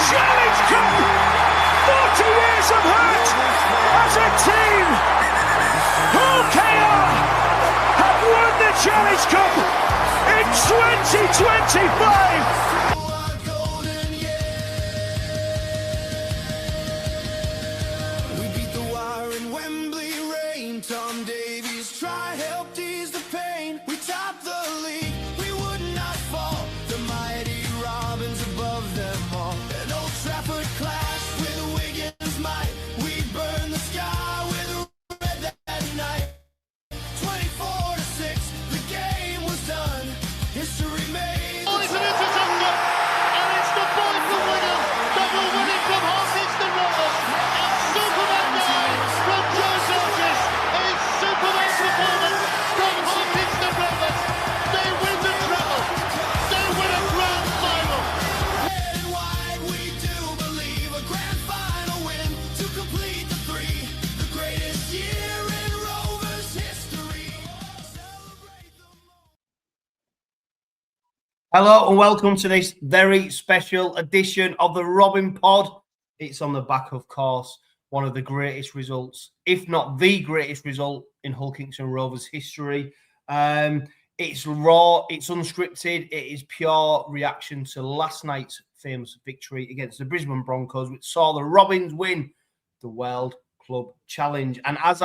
Challenge Cup! 40 years of hurt as a team! HullKR have won the Challenge Cup in 2025! Tom Davies, try help ease the pain. We topped the league, we would not fall. The mighty Robins above them all. An Old Trafford clash with Wigan's might. We burned the sky with red that night. 24-6, the game was done. History made. Oh, it's an interceptor, and it's the boy from Wigan that will win it from Harteston Rovers. And Superman guy from Joe Georges. Superman performance from Harteston Rovers. They win the treble. They win a grand final. Red and white, we do believe a grand final win to complete the three. The greatest year in Rovers history. Celebrate the Hello and welcome to this very special edition of the Robin Pod. It's on the back, of course, one of the greatest results, if not the greatest result in Hull Kingston Rovers history. It's raw, it's unscripted, it is pure reaction to last night's famous victory against the Brisbane Broncos, which saw the Robins win the World Club Challenge. And as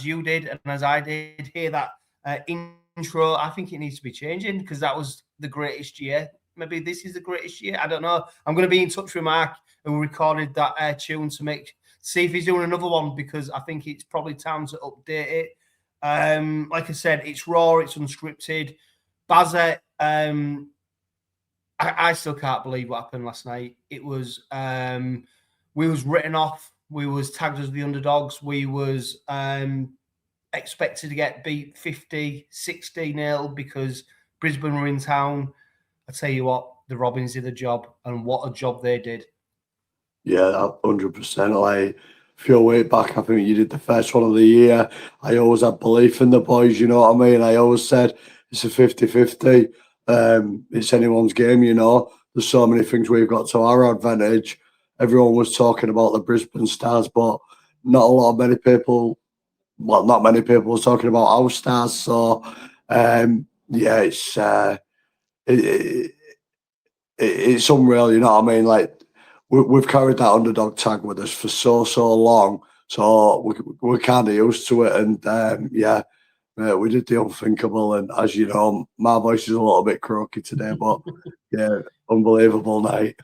you did, and as I did hear that intro, I think it needs to be changing because that was the greatest year. Maybe this is the greatest year. I don't know. I'm going to be in touch with Mark, who recorded that tune, to see if he's doing another one, because I think it's probably time to update it. Like I said, it's raw, it's unscripted. Bazza, I still can't believe what happened last night. It was we was written off. We was tagged as the underdogs. We was expected to get beat 50, 60-0 because Brisbane were in town. I tell you what, the Robins did a job, and what a job they did. Yeah, 100%. Like, if you're way back, I think you did the first one of the year. I always had belief in the boys, you know what I mean? I always said it's a 50-50. It's anyone's game, you know. There's so many things we've got to our advantage. Everyone was talking about the Brisbane Stars, but not many people were talking about our stars. So, yeah, it's unreal, you know what I mean? Like, we've carried that underdog tag with us for so long, so we're kind of used to it. And yeah, we did the unthinkable. And as you know, my voice is a little bit croaky today, but yeah, unbelievable night.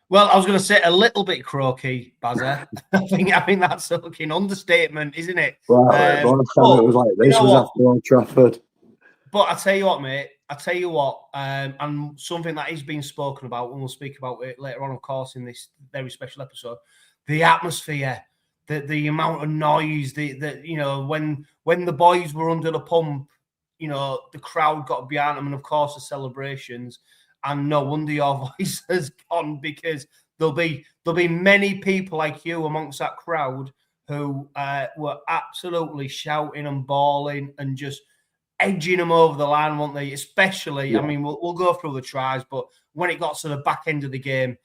Well, I was going to say a little bit croaky, Bazza. I think that's a fucking understatement, isn't it? Well, last time it was like this was after Old Trafford. But I tell you what, mate. And something that is being spoken about, and we'll speak about it later on, of course, in this very special episode, the atmosphere, the amount of noise, the you know, when the boys were under the pump, you know, the crowd got behind them, and of course the celebrations. And no wonder your voice has gone, because there'll be many people like you amongst that crowd who were absolutely shouting and bawling and just edging them over the line, won't they? Especially, yeah. I mean, we'll go through the tries, but when it got to the back end of the game,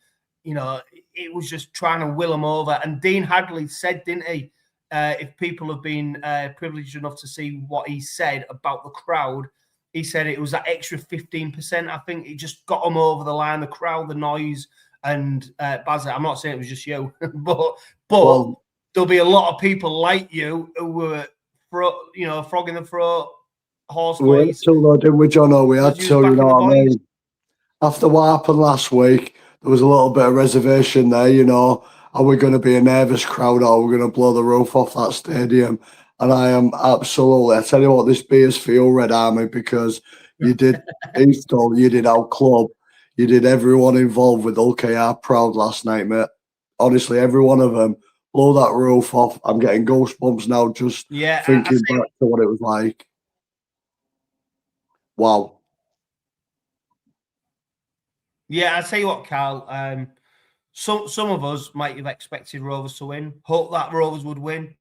you know, it was just trying to will them over. And Dean Hadley said, didn't he, if people have been privileged enough to see what he said about the crowd, he said it was that extra 15%. I think it just got them over the line, the crowd, the noise. And Bazza, I'm not saying it was just you, but there'll be a lot of people like you who were, frogging the throat, horse we had to, though, didn't we, John? We had to, you know what I mean? After what happened last week, there was a little bit of reservation there, you know. Are we going to be a nervous crowd, or are we going to blow the roof off that stadium? And I am absolutely, I tell you what, this beers for you, Red Army, because you did Eastall, you did our club, you did everyone involved with HullKR proud last night, mate. Honestly, every one of them. Blow that roof off. I'm getting goosebumps now just thinking back to what it was like. Wow. Yeah, I'll tell you what, Carl. Some of us might have expected Rovers to win. Hope that Rovers would win.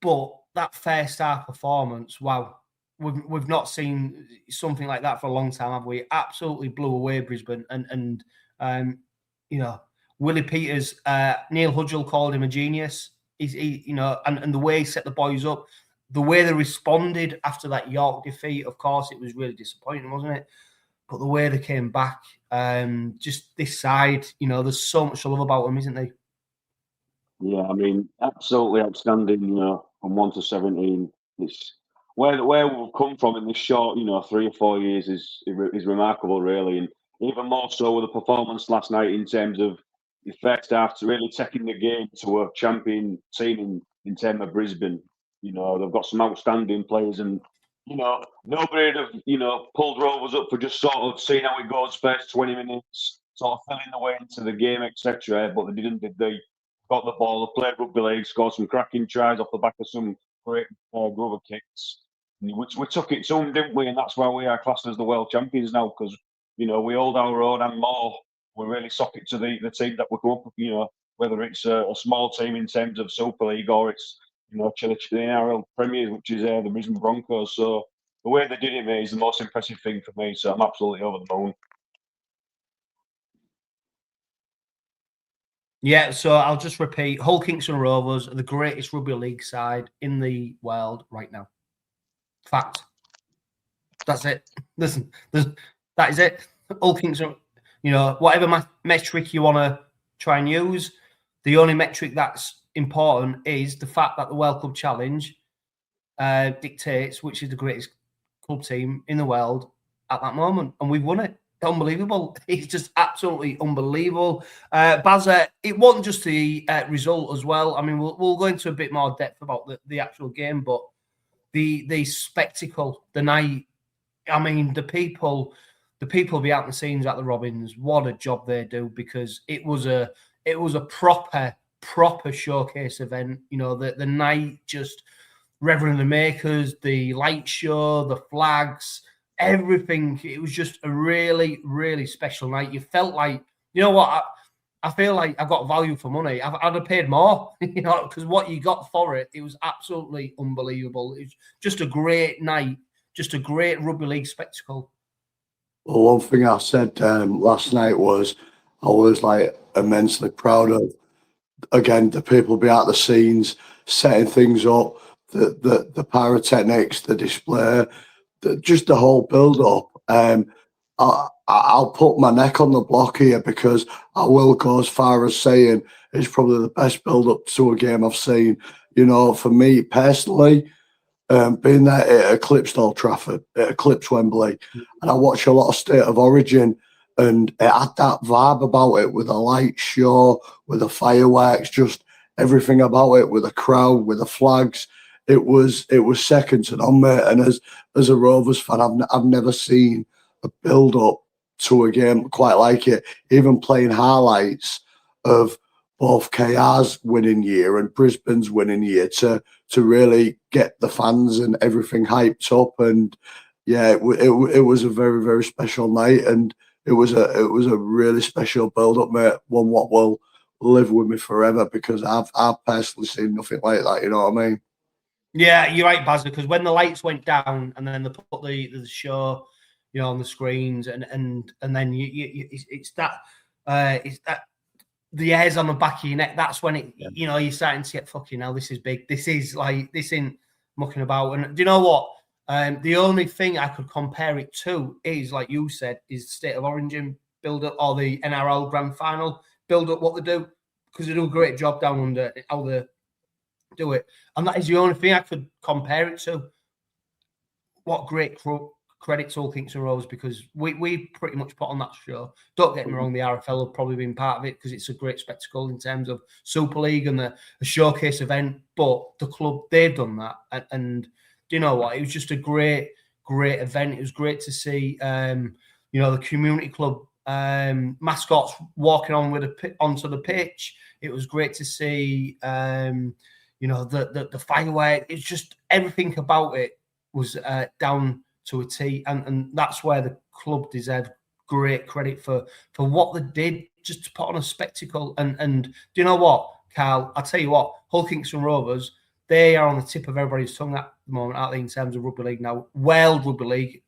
But that first half performance, wow, we've not seen something like that for a long time, have we? Absolutely blew away Brisbane, and you know, Willie Peters, Neil Hudgell called him a genius. You know, and the way he set the boys up, the way they responded after that York defeat. Of course, it was really disappointing, wasn't it? But the way they came back, just this side, you know, there's so much to love about them, isn't there? Yeah, I mean, absolutely outstanding. You know, from 1 to 17, it's where we've come from in this short, you know, 3 or 4 years is remarkable, really, and even more so with the performance last night in terms of the first half to really taking the game to a champion team in terms of Brisbane. You know, they've got some outstanding players, and you know, nobody would have, you know, pulled Rovers up for just sort of seeing how it goes first 20 minutes, sort of filling the way into the game, etc. But they didn't, did they? Got the ball, they played rugby league, scored some cracking tries off the back of some great Grover kicks. We took it to them, didn't we? And that's why we are classed as the world champions now, because, you know, we hold our own and more. We really sock it to the team that we come up with, you know, whether it's a small team in terms of Super League or it's, you know, the NRL Premiers, which is the Brisbane Broncos. So the way they did it, mate, is the most impressive thing for me. So I'm absolutely over the moon. Yeah, so I'll just repeat, Hull Kingston Rovers are the greatest rugby league side in the world right now. Fact. That's it. Listen, that is it. Hull Kingston, you know, whatever metric you want to try and use, the only metric that's important is the fact that the World Club Challenge dictates which is the greatest club team in the world at that moment, and we've won it. Unbelievable. It's just absolutely unbelievable. Bazza, it wasn't just the result as well. I mean, we'll go into a bit more depth about the actual game, but the spectacle, the night, I mean, the people behind the scenes at the Robins, what a job they do, because it was a proper showcase event. You know, the night, just Reverend the Makers, the light show, the flags, everything. It was just a really, really special night. You felt like, you know what, I feel like I got value for money. I'd have paid more, you know, because what you got for it, it was absolutely unbelievable. It's just a great night, just a great rugby league spectacle. Well, one thing I said last night was I was like immensely proud of, again, the people behind the scenes setting things up, the pyrotechnics, the display, just the whole build-up. I'll put my neck on the block here because I will go as far as saying it's probably the best build-up to a game I've seen. You know, for me personally, being there, it eclipsed Old Trafford, it eclipsed Wembley, and I watched a lot of State of Origin, and it had that vibe about it with a light show, with the fireworks, just everything about it, with the crowd, with the flags. It was second to none, mate. And as a Rovers fan, I've never seen a build up to a game quite like it. Even playing highlights of both KR's winning year and Brisbane's winning year to really get the fans and everything hyped up. And yeah, it was a very, very special night, and it was a really special build up, mate. One what will live with me forever, because I've personally seen nothing like that. You know what I mean? Yeah, you're right, Bazza, because when the lights went down and then they put the show, you know, on the screens, and then it's that the hairs on the back of your neck. That's when it, you know, you're starting to get, fucking hell, this is big. This is like, this ain't mucking about. And do you know what? The only thing I could compare it to is, like you said, is State of Origin build up, or the NRL Grand Final build up. What they do, because they do a great job down under how they do it, and that is the only thing I could compare it to. What great credit to Hull Kingston Rovers, because we pretty much put on that show. Don't get me wrong, the RFL have probably been part of it because it's a great spectacle in terms of Super League and the showcase event, but the club, they've done that, and do you know what, it was just a great event. It was great to see you know, the community club mascots walking onto the pitch. It was great to see you know, the firework. It's just everything about it was down to a T, and that's where the club deserved great credit for what they did, just to put on a spectacle. And do you know what, Carl? I'll tell you what, Hull Kingston Rovers, they are on the tip of everybody's tongue. That the moment, aren't they, in terms of rugby league now? World Rugby League,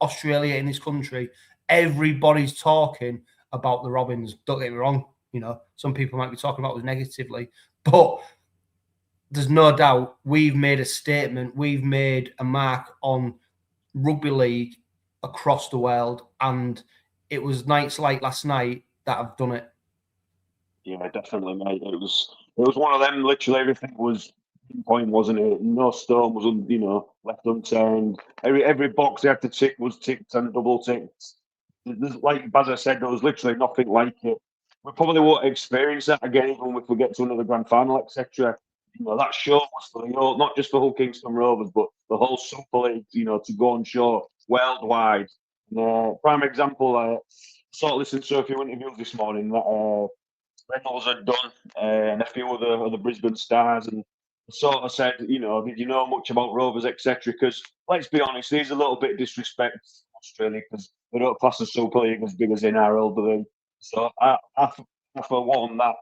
Australia in this country, everybody's talking about the Robins. Don't get me wrong, you know, some people might be talking about us negatively, but there's no doubt we've made a statement, we've made a mark on rugby league across the world, and it was nights like last night that have done it. Yeah, definitely, mate. It was one of them. Literally everything was point, wasn't it? No stone was, left unturned. Every box they had to tick was ticked and double ticked. Like Bazza said, there was literally nothing like it. We probably won't experience that again, even if we get to another grand final, etc. You know, that show was for not just for Hull Kingston Rovers, but the whole Super League. You know, to go on show worldwide. Prime example, I sort of listened to a few interviews this morning that Reynolds had done, and a few of the Brisbane Stars, and sort of said, you know, did you know much about Rovers, etc.? Because let's be honest, there's a little bit of disrespect to Australia because they don't class the Super League as big as NRL, do they? So I for one, that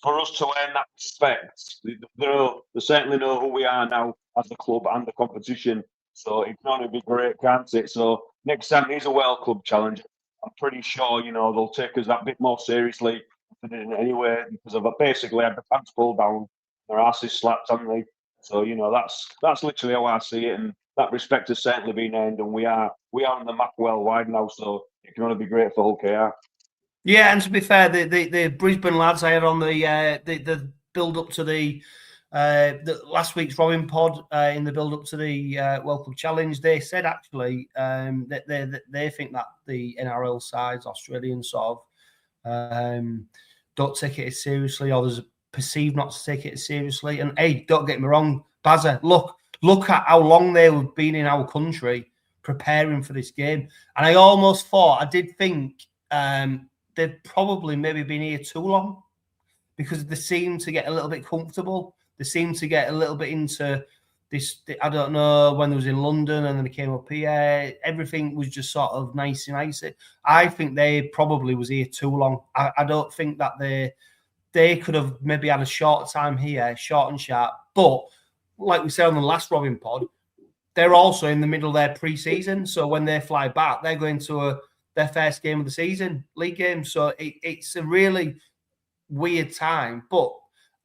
for us to earn that respect, they certainly know who we are now as a club and the competition. So it can only be great, can't it? So next time there's a World Club Challenge, I'm pretty sure, you know, they'll take us that bit more seriously if they didn't anyway, because I've basically had the pants pulled down, their asses slapped, haven't they? So, you know, that's literally how I see it, and that respect has certainly been earned, and we are on the map worldwide now, so it can only be great for HullKR. Yeah, and to be fair, the Brisbane lads I had on the build up to the last week's Robin pod in the build up to the World Cup Challenge, they said actually that they think that the NRL sides, Australian sort of, don't take it as seriously, or there's a perceived not to take it as seriously. And hey, don't get me wrong, Bazza, look at how long they've been in our country preparing for this game, and I did think. They've probably maybe been here too long because they seem to get a little bit comfortable. They seem to get a little bit into this. I don't know, when they was in London and then they came up here, everything was just sort of nice and icy. I think they probably was here too long. I don't think that they could have maybe had a short time here, short and sharp. But like we said on the last Robin pod, they're also in the middle of their pre-season. So when they fly back, they're going to their first game of the season, league game. So it's a really weird time. But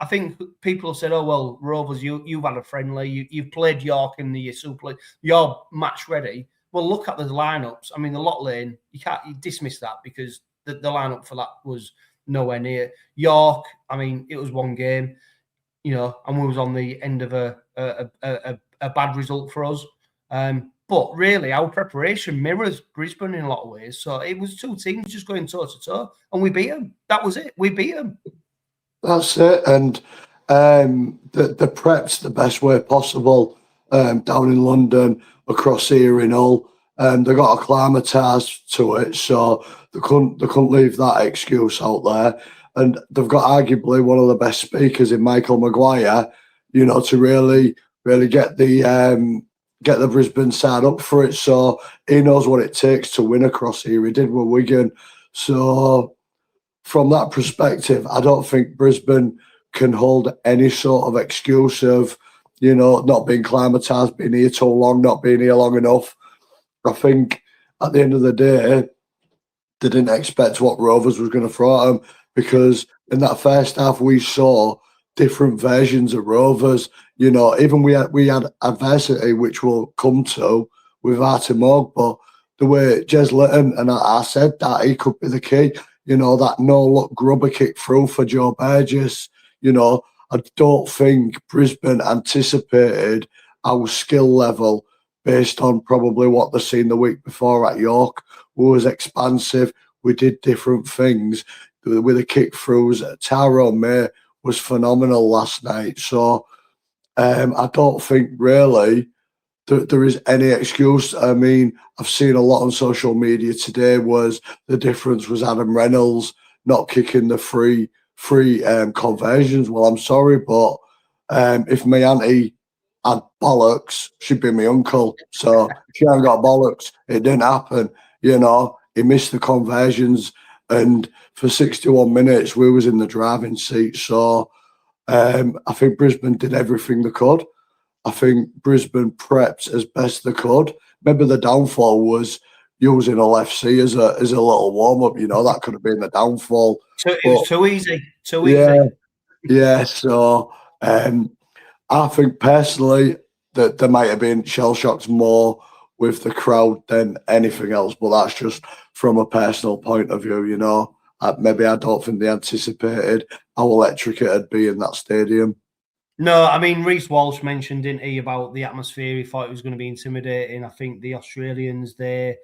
I think people have said, oh, well, Rovers, you've had a friendly, you've played York in the Super League, you're match ready. Well, look at the lineups. I mean, the Lot Lane, you dismiss that because the lineup for that was nowhere near. York, I mean, it was one game, you know, and we was on the end of a bad result for us. But really, our preparation mirrors Brisbane in a lot of ways. So it was two teams just going toe-to-toe, and we beat them. That was it. We beat them. That's it. And the prep's the best way possible down in London, across here in Hull. They got acclimatised to it, so they couldn't leave that excuse out there. And they've got arguably one of the best speakers in Michael Maguire, you know, to really get the Brisbane side up for it. So he knows what it takes to win across here. He did with Wigan. So from that perspective, I don't think Brisbane can hold any sort of excuse of, you know, not being climatised, being here too long, not being here long enough. I think at the end of the day, they didn't expect what Rovers was going to throw at them, because in that first half we saw different versions of Rovers. You know, even we had adversity, which we'll come to with Artie Moog, but the way Jez Litton, and I said that he could be the key, you know, that no-look grubber kick through for Joe Burgess. You know, I don't think Brisbane anticipated our skill level based on probably what they've seen the week before at York. We was expansive. We did different things with the kick throughs. Tyrone May was phenomenal last night. So I don't think really there is any excuse. I mean, I've seen a lot on social media today was the difference was Adam Reynolds not kicking the free conversions. Well, I'm sorry, but if my auntie had bollocks, she'd be my uncle. So she ain't got bollocks. It didn't happen. You know, he missed the conversions, and for 61 minutes we was in the driving seat. So I think Brisbane did everything they could. I think Brisbane prepped as best they could. Maybe the downfall was using Hull FC as a little warm up. You know, that could have been the downfall. So it was too easy. Too yeah, easy. Yeah. So I think personally that there might have been shell shocks more with the crowd than anything else, but that's just from a personal point of view. You know, maybe I don't think they anticipated how electric it'd be in that stadium. No, I mean, Reece Walsh mentioned, didn't he, about the atmosphere? He thought it was going to be intimidating. I think the Australians, a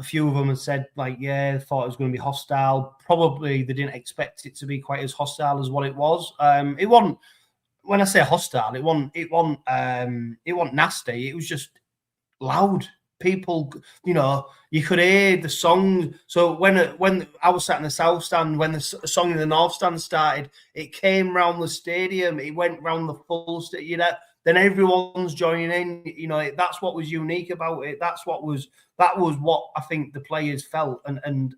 few of them had said, like, yeah, they thought it was going to be hostile. Probably they didn't expect it to be quite as hostile as what it was. It wasn't. When I say hostile, it wasn't nasty. It was just loud. People, you know, you could hear the song. So when I was sat in the south stand, when the song in the north stand started, it came round the stadium. It went round the full stadium. You know, then everyone's joining in. You know, that's what was unique about it. That was what I think the players felt, and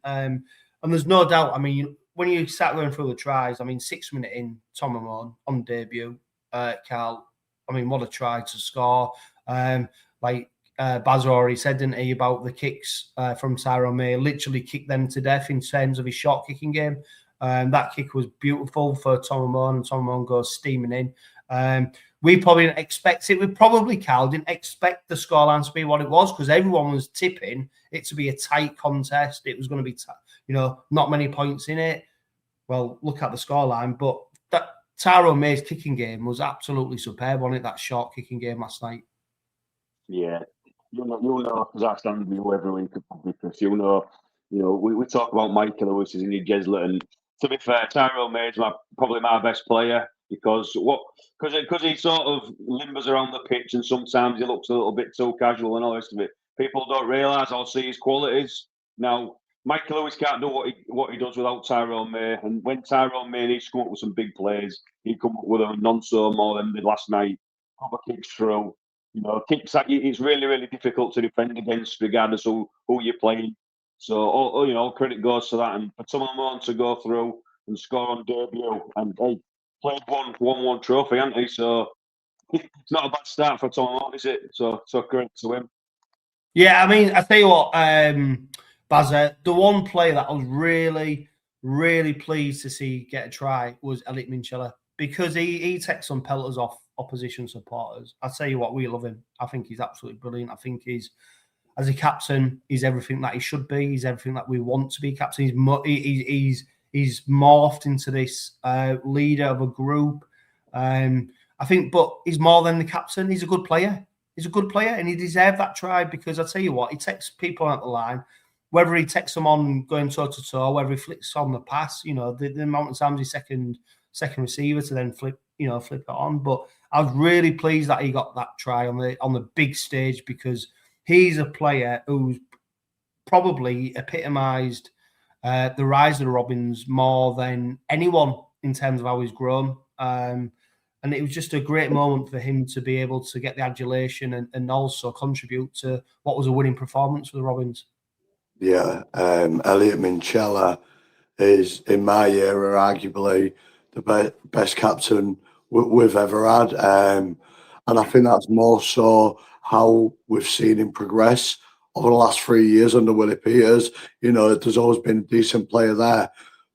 there's no doubt. I mean, when you start going through the tries, I mean, 6 minutes in, Tom Amon on debut, Carl. I mean, what a try to score! Baz already said, didn't he, about the kicks from Tyrone May, literally kicked them to death in terms of his short kicking game. That kick was beautiful for Tom Amon, and Tom Amon goes steaming in. We probably didn't expect it. We probably, Carl, didn't expect the scoreline to be what it was because everyone was tipping it to be a tight contest. It was going to be, not many points in it. Well, look at the scoreline, but that Tyrone May's kicking game was absolutely superb, wasn't it? That short kicking game last night. Yeah. You'll know, because I stand with you every week, because you know, we talk about Michael Lewis and Nick Jeslett, and to be fair, Tyrone May's probably my best player because he sort of limbers around the pitch and sometimes he looks a little bit too casual and all this of it. People don't realise or see his qualities. Now, Michael Lewis can't do what he does without Tyrone May, and when Tyrone May needs to come up with some big plays, he come up with them non-so more than did last night. Proper kicks through. You know, kicks that it's really, really difficult to defend against, regardless of who you're playing. So, all credit goes to that. And for Tom Amon to go through and score on debut, and hey, played one trophy, hasn't he? So it's not a bad start for Tom Amon, is it? So credit to him. Yeah, I mean, I tell you what, Bazza, the one player that I was really, really pleased to see get a try was Elliot Minchella, because he takes some pelters off opposition supporters. I tell you what, we love him. I think he's absolutely brilliant. I think as a captain, he's everything that he should be. He's everything that we want to be captain. He's morphed into this leader of a group. I think, but he's more than the captain. He's a good player. He's a good player, and he deserved that try, because I tell you what, he takes people out the line. Whether he takes them on going toe to toe, whether he flicks on the pass, the amount of times he's second receiver to then flip it on. But I was really pleased that he got that try on the big stage, because he's a player who's probably epitomised the rise of the Robins more than anyone in terms of how he's grown. And it was just a great moment for him to be able to get the adulation and also contribute to what was a winning performance for the Robins. Yeah, Elliot Minchella is, in my era, arguably the best captain we've ever had. And I think that's more so how we've seen him progress over the last 3 years under Willie Peters. There's always been a decent player there,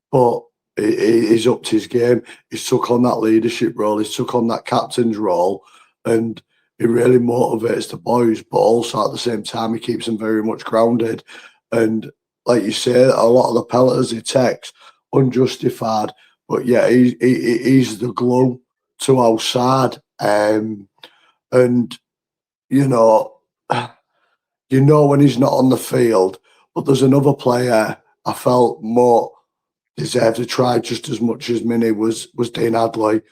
but he's upped his game. He's took on that leadership role. He's took on that captain's role, and he really motivates the boys, but also at the same time, he keeps them very much grounded. And like you say, a lot of the pelters he takes, unjustified, but yeah, he's the glue to our side. And when he's not on the field, but there's another player I felt more deserved to try just as much as Minnie was Dean Hadley.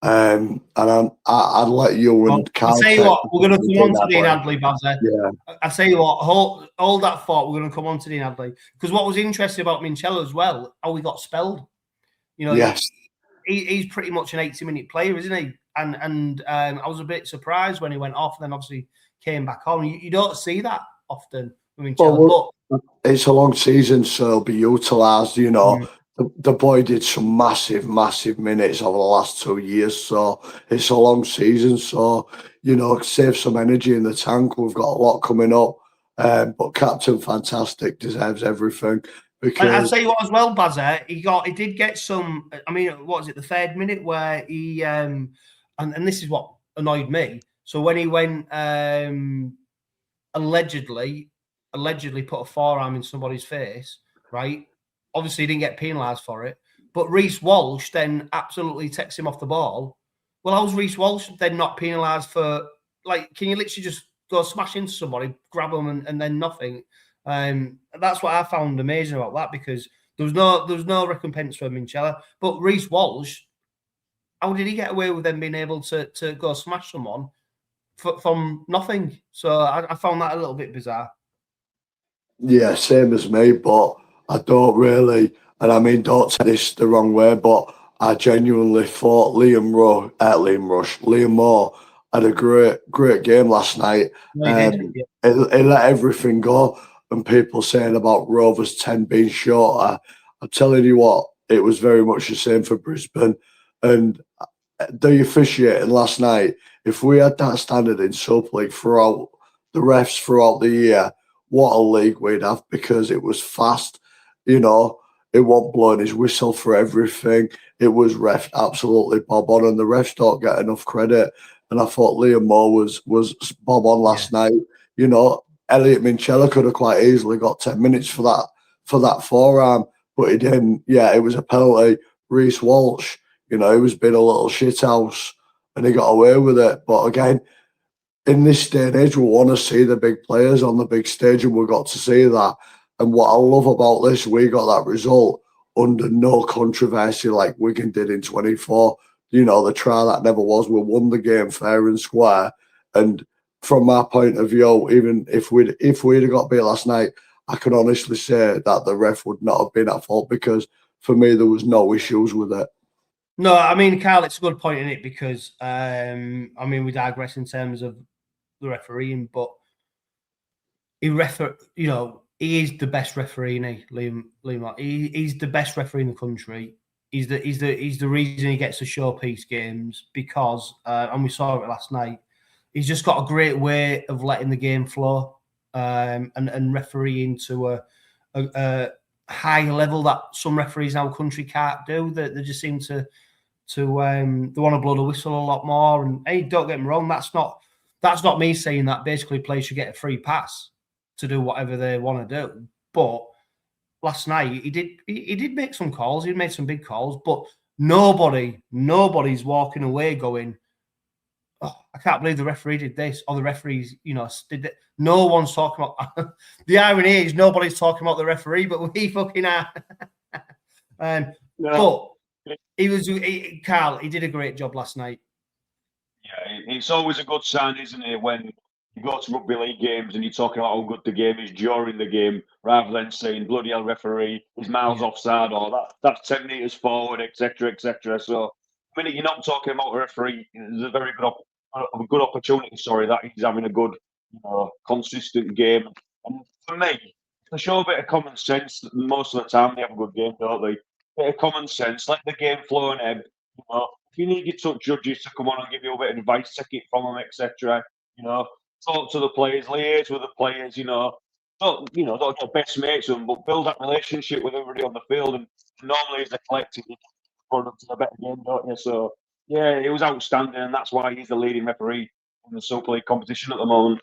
And I'd let you and Carl. I'll tell you what, we're going to come on to Dean Hadley, Bazza. Yeah. I'll tell you what, hold that thought, we're going to come on to Dean Hadley. Because what was interesting about Minchella as well, how he got spelled. Yes. He's pretty much an 80-minute player, isn't he? And I was a bit surprised when he went off and then obviously came back on. You don't see that often with Minchella. It's a long season, so it'll be utilised, the boy did some massive minutes over the last 2 years. So it's a long season. So, save some energy in the tank. We've got a lot coming up. But Captain Fantastic deserves everything. And I'll Because tell you what as well, Bazza, he did get some. I mean, what was it, the 3rd minute where he and this is what annoyed me. So when he went allegedly put a forearm in somebody's face, right? Obviously, he didn't get penalised for it. But Reece Walsh then absolutely takes him off the ball. Well, how's Reece Walsh then not penalised for, like, can you literally just go smash into somebody, grab them, and then nothing? That's what I found amazing about that, because there was no recompense for Minchella. But Reece Walsh, how did he get away with them being able to go smash someone from nothing? So I found that a little bit bizarre. Yeah, same as me, but I don't really, and I mean, don't take this the wrong way, but I genuinely thought Liam Moore had a great game last night. No, he did. Yeah. He let everything go, and people saying about Rovers 10 being shorter. I'm telling you what, it was very much the same for Brisbane. And the officiating last night, if we had that standard in Super League throughout the refs throughout the year, what a league we'd have, because it was fast. It wasn't blowing his whistle for everything. It was ref absolutely bob on, and the refs don't get enough credit. And I thought Liam Moore was bob on last night. Elliot Minchella could have quite easily got 10 minutes for that forearm, but he didn't. Yeah, it was a penalty. Reece Walsh, he was being a little shithouse, and he got away with it. But again, in this day and age, we want to see the big players on the big stage, and we got to see that. And what I love about this, we got that result under no controversy like Wigan did in 24. The trial that never was. We won the game fair and square. And from my point of view, even if we'd have got beat last night, I can honestly say that the ref would not have been at fault, because for me, there was no issues with it. No, I mean, Carl, it's a good point in it, because we digress in terms of the refereeing, but he is the best referee, Liam. He's the best referee in the country. He's the reason he gets the showpiece games, because and we saw it last night. He's just got a great way of letting the game flow and refereeing to a high level that some referees in our country can't do. They just seem to they want to blow the whistle a lot more. And hey, don't get me wrong, that's not me saying that basically players should get a free pass to do whatever they want to do. But last night he did make some calls. He made some big calls, but nobody's walking away going, "Oh, I can't believe the referee did this," or the referees, did that. No one's talking about. The irony is nobody's talking about the referee, but we fucking are. But Carl, he did a great job last night. Yeah, it's always a good sign, isn't it, when you go to rugby league games and you're talking about how good the game is during the game, rather than saying bloody hell referee is miles offside, or that's 10 metres forward, etc., etc. So the minute you're not talking about a referee, there's a very good opportunity. That he's having a good, consistent game. And for me, to show a bit of common sense, most of the time they have a good game, don't they? Bit of common sense, let the game flow and ebb. If you need your top judges to come on and give you a bit of advice, take it from them, etc. Talk to the players, liaise with the players. Don't get best mates with them, but build that relationship with everybody on the field. And normally, as a collective, you product to a better game, don't you? So yeah, it was outstanding, and that's why he's the leading referee in the Super League competition at the moment.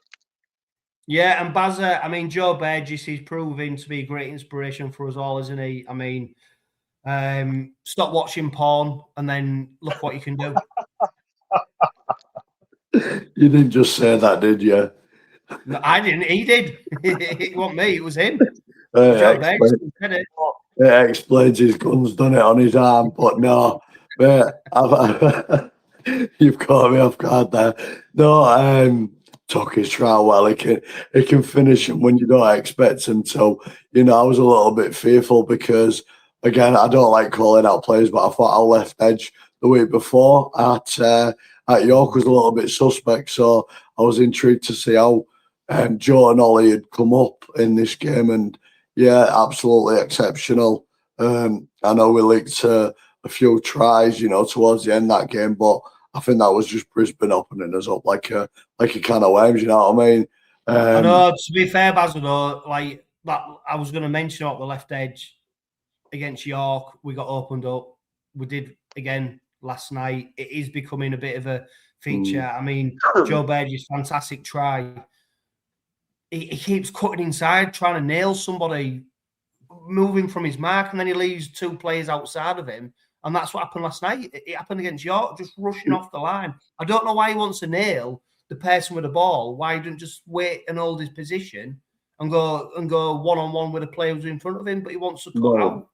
Yeah, and Bazza, Joe Burgess, he's proving to be a great inspiration for us all, isn't he? Stop watching porn and then look what you can do. You didn't just say that, did you? No, I didn't. He did. It wasn't me. It was him. It explains his gun's done it on his arm, but no. You've caught me off guard there. No, Tucker's trying well. He can finish him when you don't expect him to. I was a little bit fearful because, again, I don't like calling out players, but I thought our left edge the week before at York was a little bit suspect. So I was intrigued to see how Joe and Ollie had come up in this game. And yeah, absolutely exceptional. I know we leaked a few tries, towards the end of that game, but I think that was just Brisbane opening us up like a can of worms. You know what I mean? I know. To be fair, Basil, though, like that, I was going to mention up the left edge against York. We got opened up. We did again last night. It is becoming a bit of a feature. I mean, Joe Burgess' fantastic try. He keeps cutting inside, trying to nail somebody, moving from his mark, and then he leaves two players outside of him. And that's what happened last night. It happened against York, just rushing off the line. I don't know why he wants to nail the person with the ball. Why he didn't just wait and hold his position and go one-on-one with the player who's in front of him, but he wants to cut out.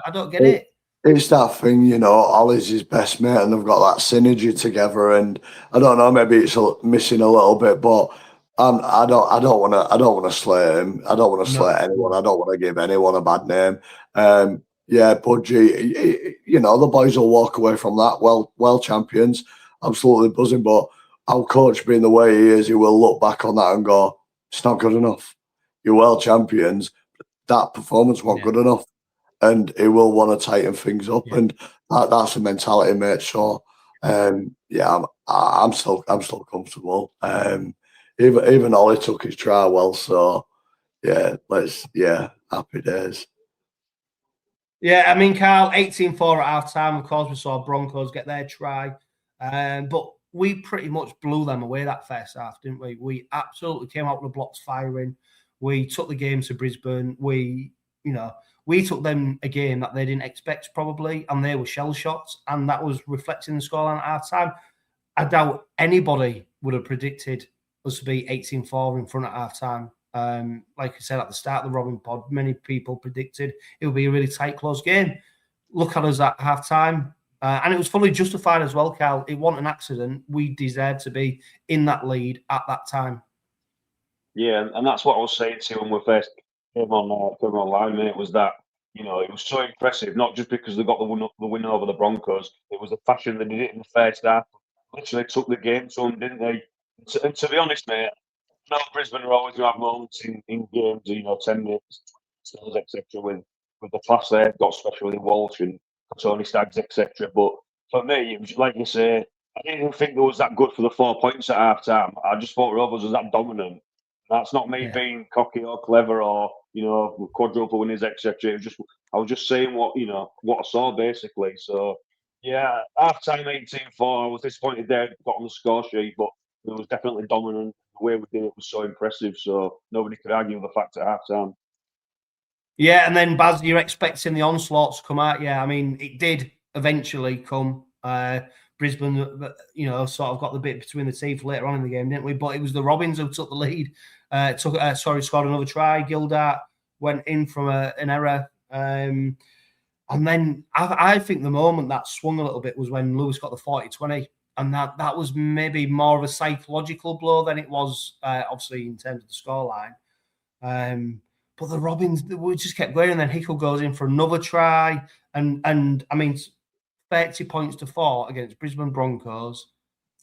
I don't get it. It's that thing, Ollie's his best mate, and they've got that synergy together. And I don't know, maybe it's missing a little bit, but I don't want to slay him. I don't want to slay anyone. I don't want to give anyone a bad name. Yeah, Budgie, the boys will walk away from that well champions, absolutely buzzing. But our coach being the way he is, he will look back on that and go, "It's not good enough. You're world champions. That performance wasn't good enough." And he will want to tighten things up, and that's the mentality, mate. So, yeah, I'm still comfortable. Even Ollie took his try well, so happy days. Yeah, I mean, Carl, 18-4 at half time. Of course, we saw Broncos get their try, but we pretty much blew them away that first half, didn't we? We absolutely came out with the blocks firing. We took the game to Brisbane. We took them a game that they didn't expect probably, and they were shell shots, and that was reflecting the scoreline at half time. I doubt anybody would have predicted us to be 18-4 in front at half time. Like I said at the start of the Robin Pod, many people predicted it would be a really tight, close game. Look at us at half time. And it was fully justified as well, Cal. It wasn't an accident. We deserved to be in that lead at that time. Yeah, and that's what I was saying to you when we first came online, mate, was that, it was so impressive, not just because they got the win over the Broncos, it was the fashion they did it in the first half. Literally took the game to them, didn't they? And to be honest, mate, Brisbane are always going to have moments in games, 10 minutes, etc. with the class they've got, especially Walsh and Tony Staggs, etc. But for me, it was like you say, I didn't think they was that good for the 4 points at half time. I just thought Rovers was that dominant. That's not me being cocky or clever or, quadruple winners, etc. I was just saying what I saw basically. So yeah, half time 18-4. I was disappointed they got on the score sheet, but it was definitely dominant. The way we did it was so impressive. So nobody could argue with the fact at half time. Yeah, and then Baz, you're expecting the onslaught to come out. Yeah, I mean, it did eventually come. Brisbane, sort of got the bit between the teeth later on in the game, didn't we? But it was the Robins who took the lead. Scored another try. Gildart went in from an error. And then I think the moment that swung a little bit was when Lewis got the 40-20. And that was maybe more of a psychological blow than it was, obviously, in terms of the scoreline. But the Robins, we just kept going. And then Hickle goes in for another try. And I mean, 30 points to 4 against Brisbane Broncos.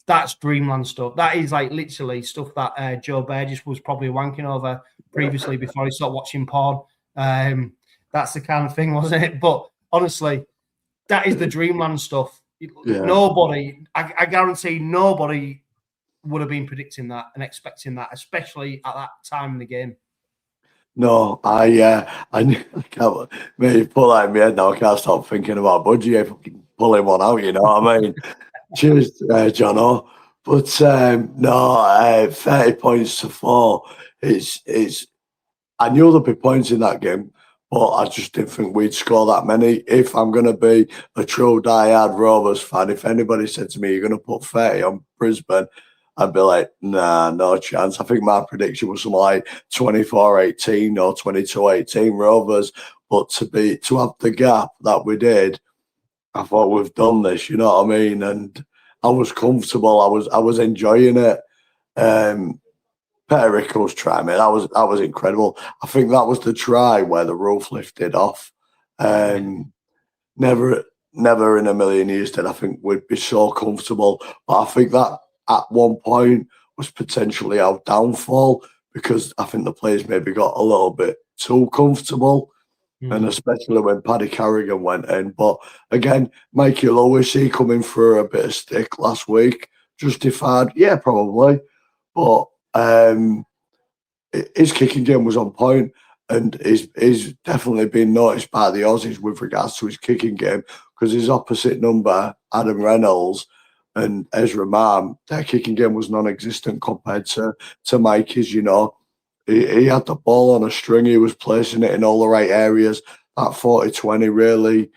That's dreamland stuff. That is like literally stuff that Joe Burgess was probably wanking over previously before he started watching porn. That's the kind of thing, wasn't it? But honestly, that is the dreamland stuff. Yeah. Nobody, I guarantee nobody would have been predicting that and expecting that, especially at that time in the game. No, I can't. Maybe pull that in my head now. I can't stop thinking about Budgie pulling one out. You know what I mean? Cheers, Jono. But 30 points to 4. It's. I knew there'd be points in that game, but I just didn't think we'd score that many. If I'm going to be a true diehard Rovers fan, if anybody said to me, "You're going to put 30 on Brisbane," I'd be like, nah, no chance. I think my prediction was something like 24-18 or 22-18 Rovers. But to have the gap that we did, I thought we've done this, you know what I mean? And I was comfortable. I was enjoying it. Peter Rickles' try, mate, that was incredible. I think that was the try where the roof lifted off. Never in a million years did I think we'd be so comfortable. But I think that at one point was potentially our downfall because I think the players maybe got a little bit too comfortable. and especially when Paddy Carrigan went in. But again, Mikey Lewis, he coming through a bit of stick last week, justified, yeah, probably. But his kicking game was on point, and he's definitely been noticed by the Aussies with regards to his kicking game, because his opposite number, Adam Reynolds and Ezra Mam, their kicking game was non-existent compared to Mikey's. You know, he had the ball on a string. He was placing it in all the right areas. That 40-20 really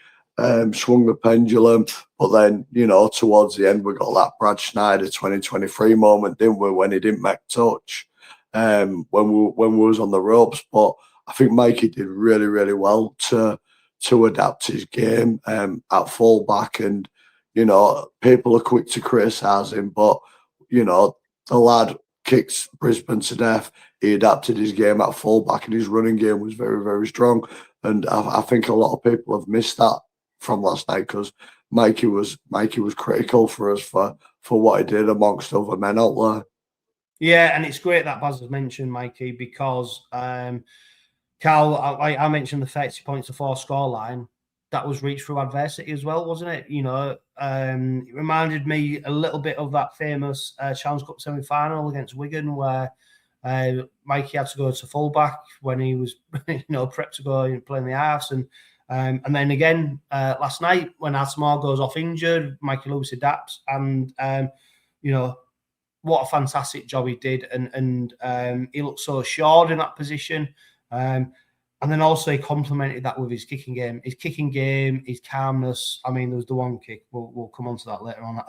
swung the pendulum. But then, you know, towards the end, we got that Brad Schneider 2023 moment, didn't we, when he didn't make touch when we was on the ropes. But I think Mikey did really, really well to adapt his game at fullback. And, you know, people are quick to criticise him, but, you know, the lad kicks Brisbane to death. He adapted his game at fullback, and his running game was very, very strong. And I think a lot of people have missed that from last night, because Mikey was critical for us for what he did amongst other men out there. Yeah, and it's great that Baz has mentioned Mikey, because Carl, I mentioned the 30 points to 4 scoreline. That was reached through adversity as well, wasn't it? You know, it reminded me a little bit of that famous Challenge Cup semi-final against Wigan, where Mikey had to go to fullback when he was, you know, prepped to go and play in the arse. And then again last night when Asmar goes off injured, Mikey Lewis adapts, and you know, what a fantastic job he did, and he looked so assured in that position. And then also he complemented that with his kicking game. His kicking game, his calmness. I mean, there was the one kick. We'll come on to that later on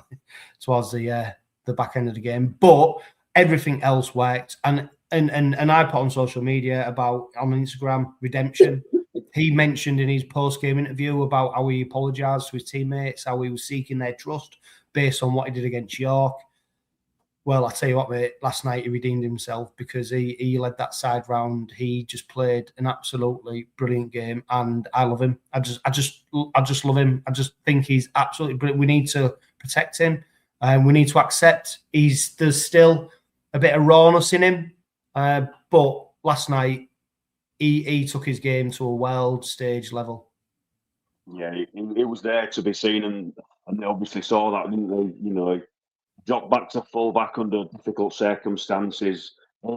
towards the back end of the game. But everything else worked. And I put on social media on Instagram, redemption. He mentioned in his post-game interview about how he apologised to his teammates, how he was seeking their trust based on what he did against York. Well, I tell you what, mate, last night he redeemed himself, because he led that side round. He just played an absolutely brilliant game, and I love him. I just love him. I just think he's absolutely brilliant. We need to protect him, and we need to accept there's still a bit of rawness in him. But last night he took his game to a world stage level. Yeah, it was there to be seen, and they obviously saw that, didn't they? You know, dropped back to full-back under difficult circumstances.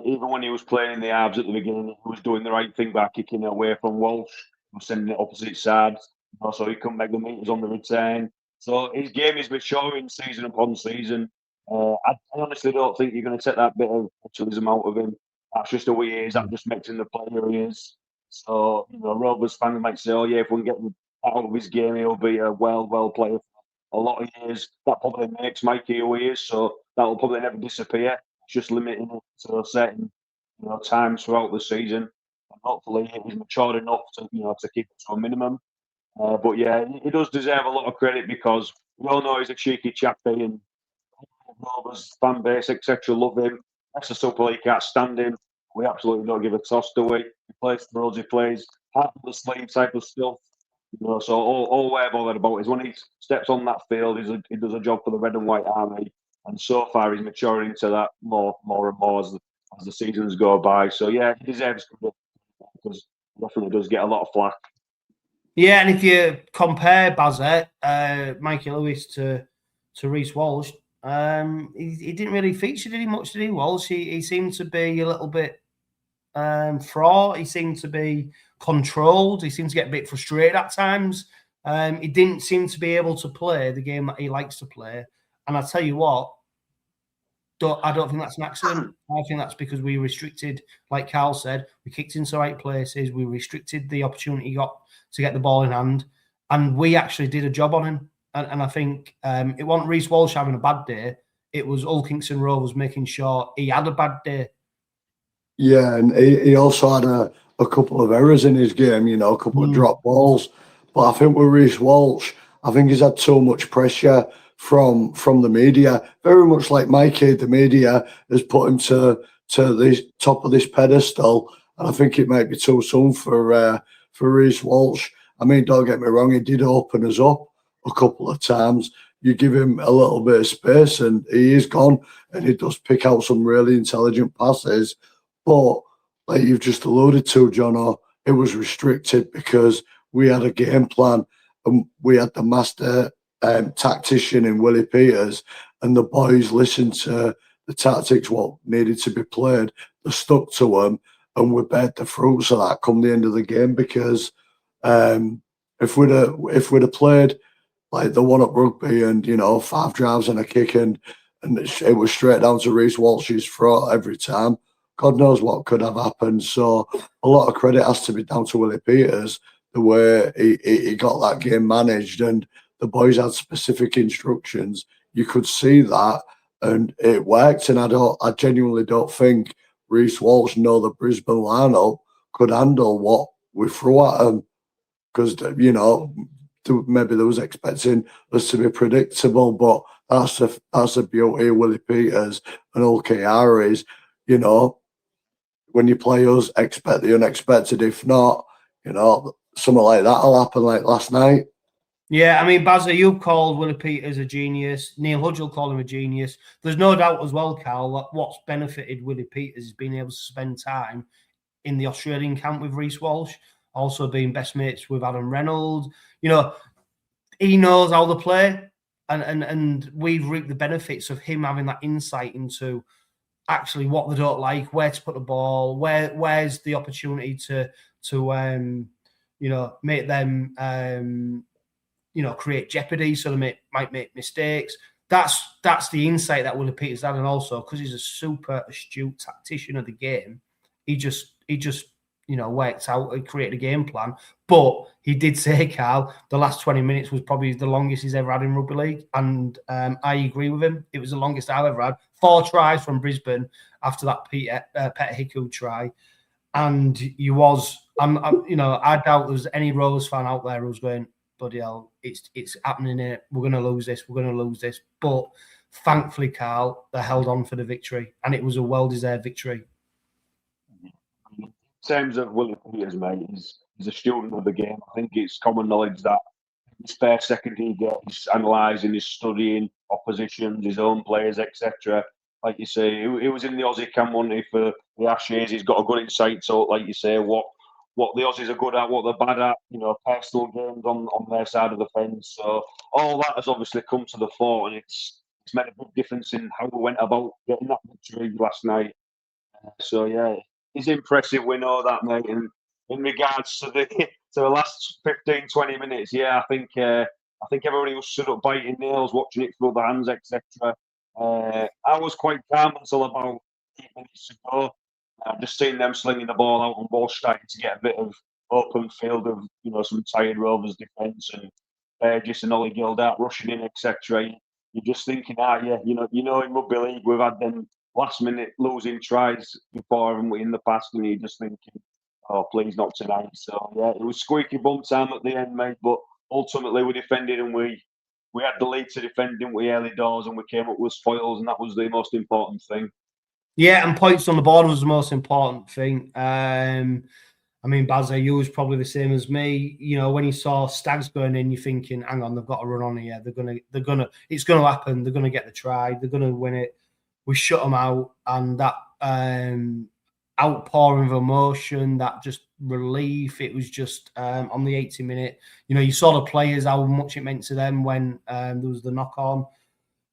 Even when he was playing in the Arbs at the beginning, he was doing the right thing by kicking away from Walsh, sending it opposite side, so he couldn't make the meters on the return. So his game is maturing season upon season. I honestly don't think you're going to take that bit of potentialism out of him. That's just the way he is. That just makes him the player he is. So, you know, Rovers fans might say, oh yeah, if we can get him out of his game, he'll be a well player a lot of years. That probably makes Mikey who he is, so that will probably never disappear. It's just limiting it to certain, you know, times throughout the season, and hopefully he's matured enough to, you know, to keep it to a minimum. But yeah, he does deserve a lot of credit, because we all know he's a cheeky chappy, and Rovers fan base, etc., love him. That's the Super League, can't stand him. We absolutely don't give a toss to it. He plays for us, he plays half of the sleeve type of stuff. You know, so all we're bothered about is when he steps on that field, he does a job for the Red and White Army, and so far he's maturing into that more and more as the seasons go by. So yeah, he deserves credit, because he definitely does get a lot of flack. Yeah, and if you compare Bazet, Mikey Lewis to Reece Walsh, he didn't really feature, did he? Much, did he? Walsh, he seemed to be a little bit fraught. He seemed to be controlled. He seemed to get a bit frustrated at times. He didn't seem to be able to play the game that he likes to play. And I tell you what, I don't think that's an accident. I think that's because we restricted, like Carl said, we kicked into the right places. We restricted the opportunity he got to get the ball in hand, and we actually did a job on him. And I think it wasn't Reece Walsh having a bad day. It was Hull Kingston Rovers making sure he had a bad day. Yeah, and he also had a couple of errors in his game, you know, a couple of drop balls. But I think with Reece Walsh, I think he's had so much pressure from the media, very much like Mikey. The media has put him to the top of this pedestal, and I think it might be too soon for Reece Walsh. I mean, don't get me wrong, he did open us up a couple of times. You give him a little bit of space, and he is gone, and he does pick out some really intelligent passes. But like you've just alluded to, Jono, it was restricted because we had a game plan and we had the master tactician in Willie Peters, and the boys listened to the tactics, what needed to be played. They stuck to them, and we bared the fruits of that come the end of the game. Because if we'd have played like the one at rugby and 5 drives and a kick and it was straight down to Reece Walsh's throat every time, God knows what could have happened. So a lot of credit has to be down to Willie Peters, the way he got that game managed, and the boys had specific instructions. You could see that, and it worked. And I genuinely don't think Reece Walsh nor the Brisbane lineup could handle what we threw at them, because maybe they was expecting us to be predictable, but that's the beauty of Willie Peters and HullKR is, when you play us, expect the unexpected. If not, something like that'll happen, like last night. Yeah, I mean, Bazza, you called Willie Peters a genius. Neil Hudgell called him a genius. There's no doubt as well, Carl, that what's benefited Willie Peters is being able to spend time in the Australian camp with Reece Walsh, also being best mates with Adam Reynolds. He knows how to play, and we've reaped the benefits of him having that insight into actually what they don't like, where to put the ball, where's the opportunity to make them create jeopardy, so they might make mistakes. That's the insight that Willie Peters had, and also because he's a super astute tactician of the game, he just worked out and created a game plan. But he did say, Carl, the last 20 minutes was probably the longest he's ever had in rugby league, and I agree with him. It was the longest I've ever had. 4 tries from Brisbane after that Peter Hickey try, and I doubt there's any Rovers fan out there who's going, bloody hell, it's happening here. We're going to lose this. We're going to lose this. But thankfully, Carl, they held on for the victory, and it was a well-deserved victory. In terms of Willie Peters, mate, he's a student of the game. I think it's common knowledge that his first second he gets, he's analysing, he's studying oppositions, his own players, etc. Like you say, he was in the Aussie camp, wasn't he, for the Ashes. He's got a good insight to, like you say, what the Aussies are good at, what they're bad at, personal games on their side of the fence. So all that has obviously come to the fore, and it's made a big difference in how we went about getting that victory last night. So yeah, it's impressive. We know that, mate. And in regards to the last 15, 20 minutes, yeah, I think everybody was stood up biting nails, watching it through the hands, etc. I was quite calm until about 8 minutes to go. I've just seen them slinging the ball out and Walsh starting to get a bit of open field of some tired Rovers defence, and Burgess and Ollie Gildart rushing in, etc. You're just thinking, in rugby league we've had them last minute losing tries before, haven't we, in the past, and you're just thinking, oh, please not tonight. So yeah, it was squeaky bum time at the end, mate, but ultimately we defended, and we had the lead to defend, didn't we, early doors, and we came up with spoils, and that was the most important thing. Yeah, and points on the board was the most important thing. I mean, Bazza, you was probably the same as me. When you saw Stags going in, you're thinking, hang on, they've got to run on here. It's gonna happen. They're gonna get the try. They're gonna win it. We shut them out, and that outpouring of emotion, that just relief. It was just on the 80-minute. You saw the players, how much it meant to them when there was the knock on.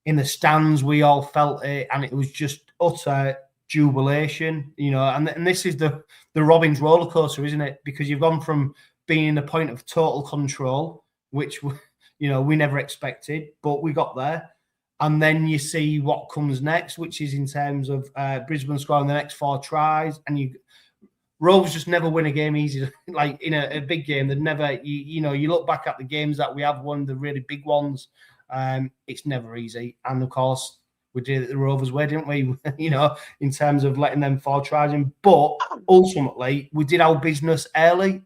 In the stands, we all felt it, and it was just utter jubilation, and this is the Robins roller coaster, isn't it? Because you've gone from being in a point of total control, which we never expected, but we got there, and then you see what comes next, which is in terms of Brisbane scoring the next 4 tries, and Rovers just never win a game easy. Like in a big game, they never. You look back at the games that we have won, the really big ones. It's never easy, and of course we did it the Rovers way, didn't we? In terms of letting them 4 tries in, but ultimately we did our business early,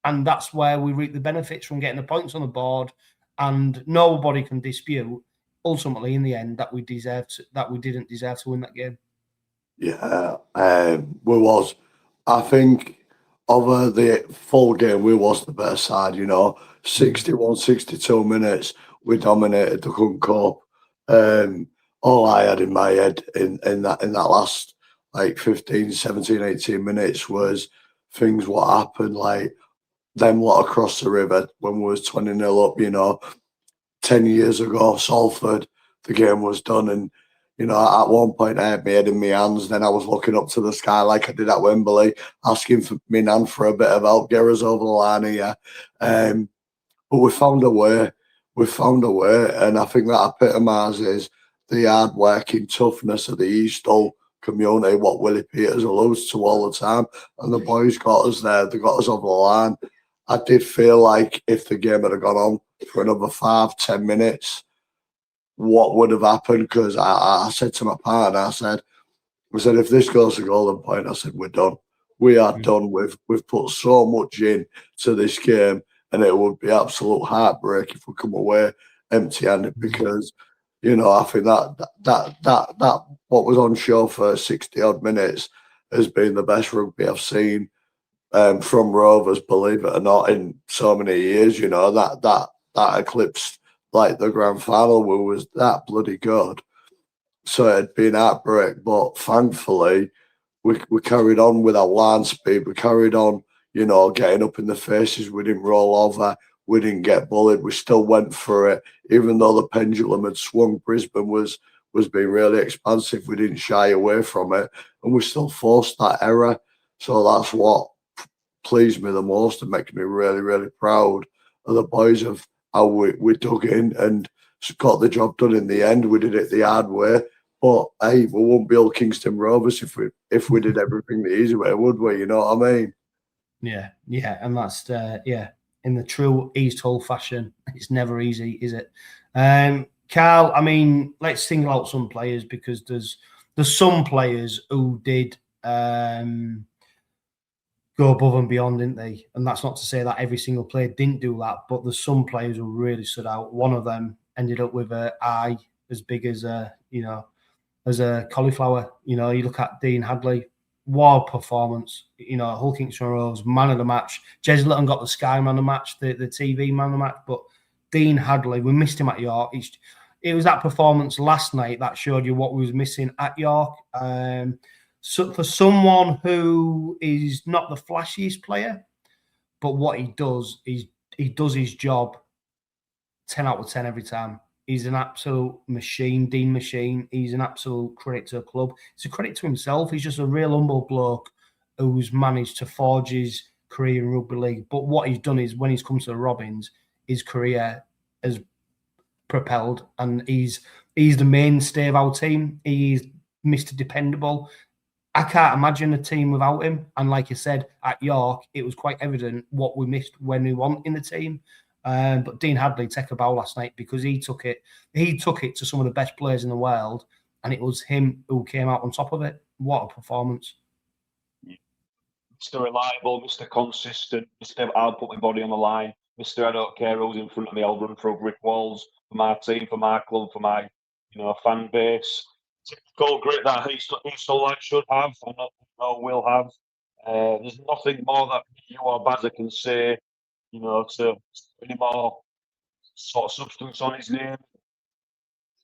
and that's where we reap the benefits from getting the points on the board. And nobody can dispute, ultimately, in the end, that we didn't deserve to win that game. Yeah, we was. I think over the full game, we was the best side. 61, 62 minutes, we dominated the Cup. All I had in my head in that last 15, 17, 18 minutes was things what happened, like them lot across the river when we was 20-0 up, you know, 10 years ago, Salford, the game was done. And, you know, at one point I had my head in my hands. Then I was looking up to the sky like I did at Wembley, asking for me nan for a bit of help, get us over the line here. But we found a way. We found a way. And I think that epitomises the hard-working toughness of the East Hull community, what Willie Peters alludes to all the time. And the boys got us there. They got us over the line. I did feel like if the game had gone on for another 5-10 minutes, what would have happened? Because I said to my partner, I said, if this goes to golden point, I said, we're done. We are done. We've put so much in to this game, and it would be absolute heartbreak if we come away empty-handed. Because, you know, I think that what was on show for 60-odd minutes has been the best rugby I've seen from Rovers, believe it or not, in so many years. You know, that eclipsed like the grand final, was that bloody good. So it had been heartbreak, but thankfully we carried on with our line speed. We carried on, you know, getting up in the faces. We didn't roll over. We didn't get bullied. We still went for it, even though the pendulum had swung. Brisbane was being really expansive. We didn't shy away from it, and we still forced that error. So that's what pleased me the most and makes me really, really proud of the boys of how we dug in and got the job done in the end. We did it the hard way, but hey, we won't be all Kingston Rovers if we did everything the easy way, would we? You know what I mean? Yeah, and that's in the true East Hull fashion. It's never easy, is it? Carl, I mean, let's single out some players, because there's some players who did go above and beyond, didn't they? And that's not to say that every single player didn't do that, but there's some players who really stood out. One of them ended up with an eye as big as a cauliflower. You know, you look at Dean Hadley, wild performance. You know, Hull Kingston Rovers, man of the match. Jez Litton got the Sky man of the match, the TV man of the match, but Dean Hadley, we missed him at York. It was that performance last night that showed you what we was missing at York. So for someone who is not the flashiest player, but what he does is he does his job 10 out of 10 every time. He's an absolute machine, Dean Machine. He's an absolute credit to the club. It's a credit to himself. He's just a real humble bloke who's managed to forge his career in rugby league. But what he's done is when he's come to the Robins, his career has propelled, and he's the mainstay of our team. He's Mr. Dependable. I can't imagine a team without him. And like you said, at York, it was quite evident what we missed when we weren't in the team. But Dean Hadley took a bow last night because he took it to some of the best players in the world, and it was him who came out on top of it. What a performance. Mr. Reliable, Mr. Consistent, Mr. I'll put my body on the line, Mr. I don't care who's in front of me, I'll run through brick walls for my team, for my club, for my fan base. Goal grit that he still should have, and will have. There's nothing more that you or Bazza can say, to any more sort of substance on his name.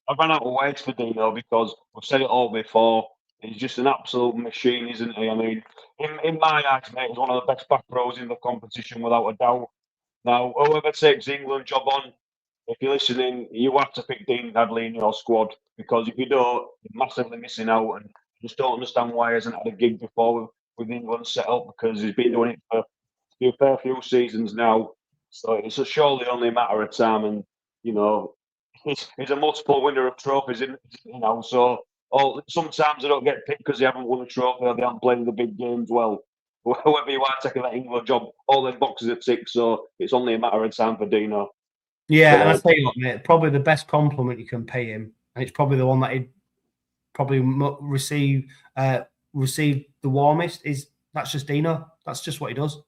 I ran out of words for Dino because we've said it all before. He's just an absolute machine, isn't he? I mean, in my eyes, mate, he's one of the best back rows in the competition without a doubt. Now, whoever takes the England job on, if you're listening, you have to pick Dean Hadley in your squad, because if you don't, you're massively missing out, and I just don't understand why he hasn't had a gig before with England set up, because he's been doing it for a fair few seasons now. So it's surely only a matter of time, and he's a multiple winner of trophies, so sometimes they don't get picked because they haven't won a trophy or they haven't played in the big games well. Whoever you are taking that England job, all them boxes are ticked, so it's only a matter of time for Dino. Yeah, and I tell you what, mate, probably the best compliment you can pay him, and it's probably the one that he'd probably receive the warmest, is that's just Dino. That's just what he does.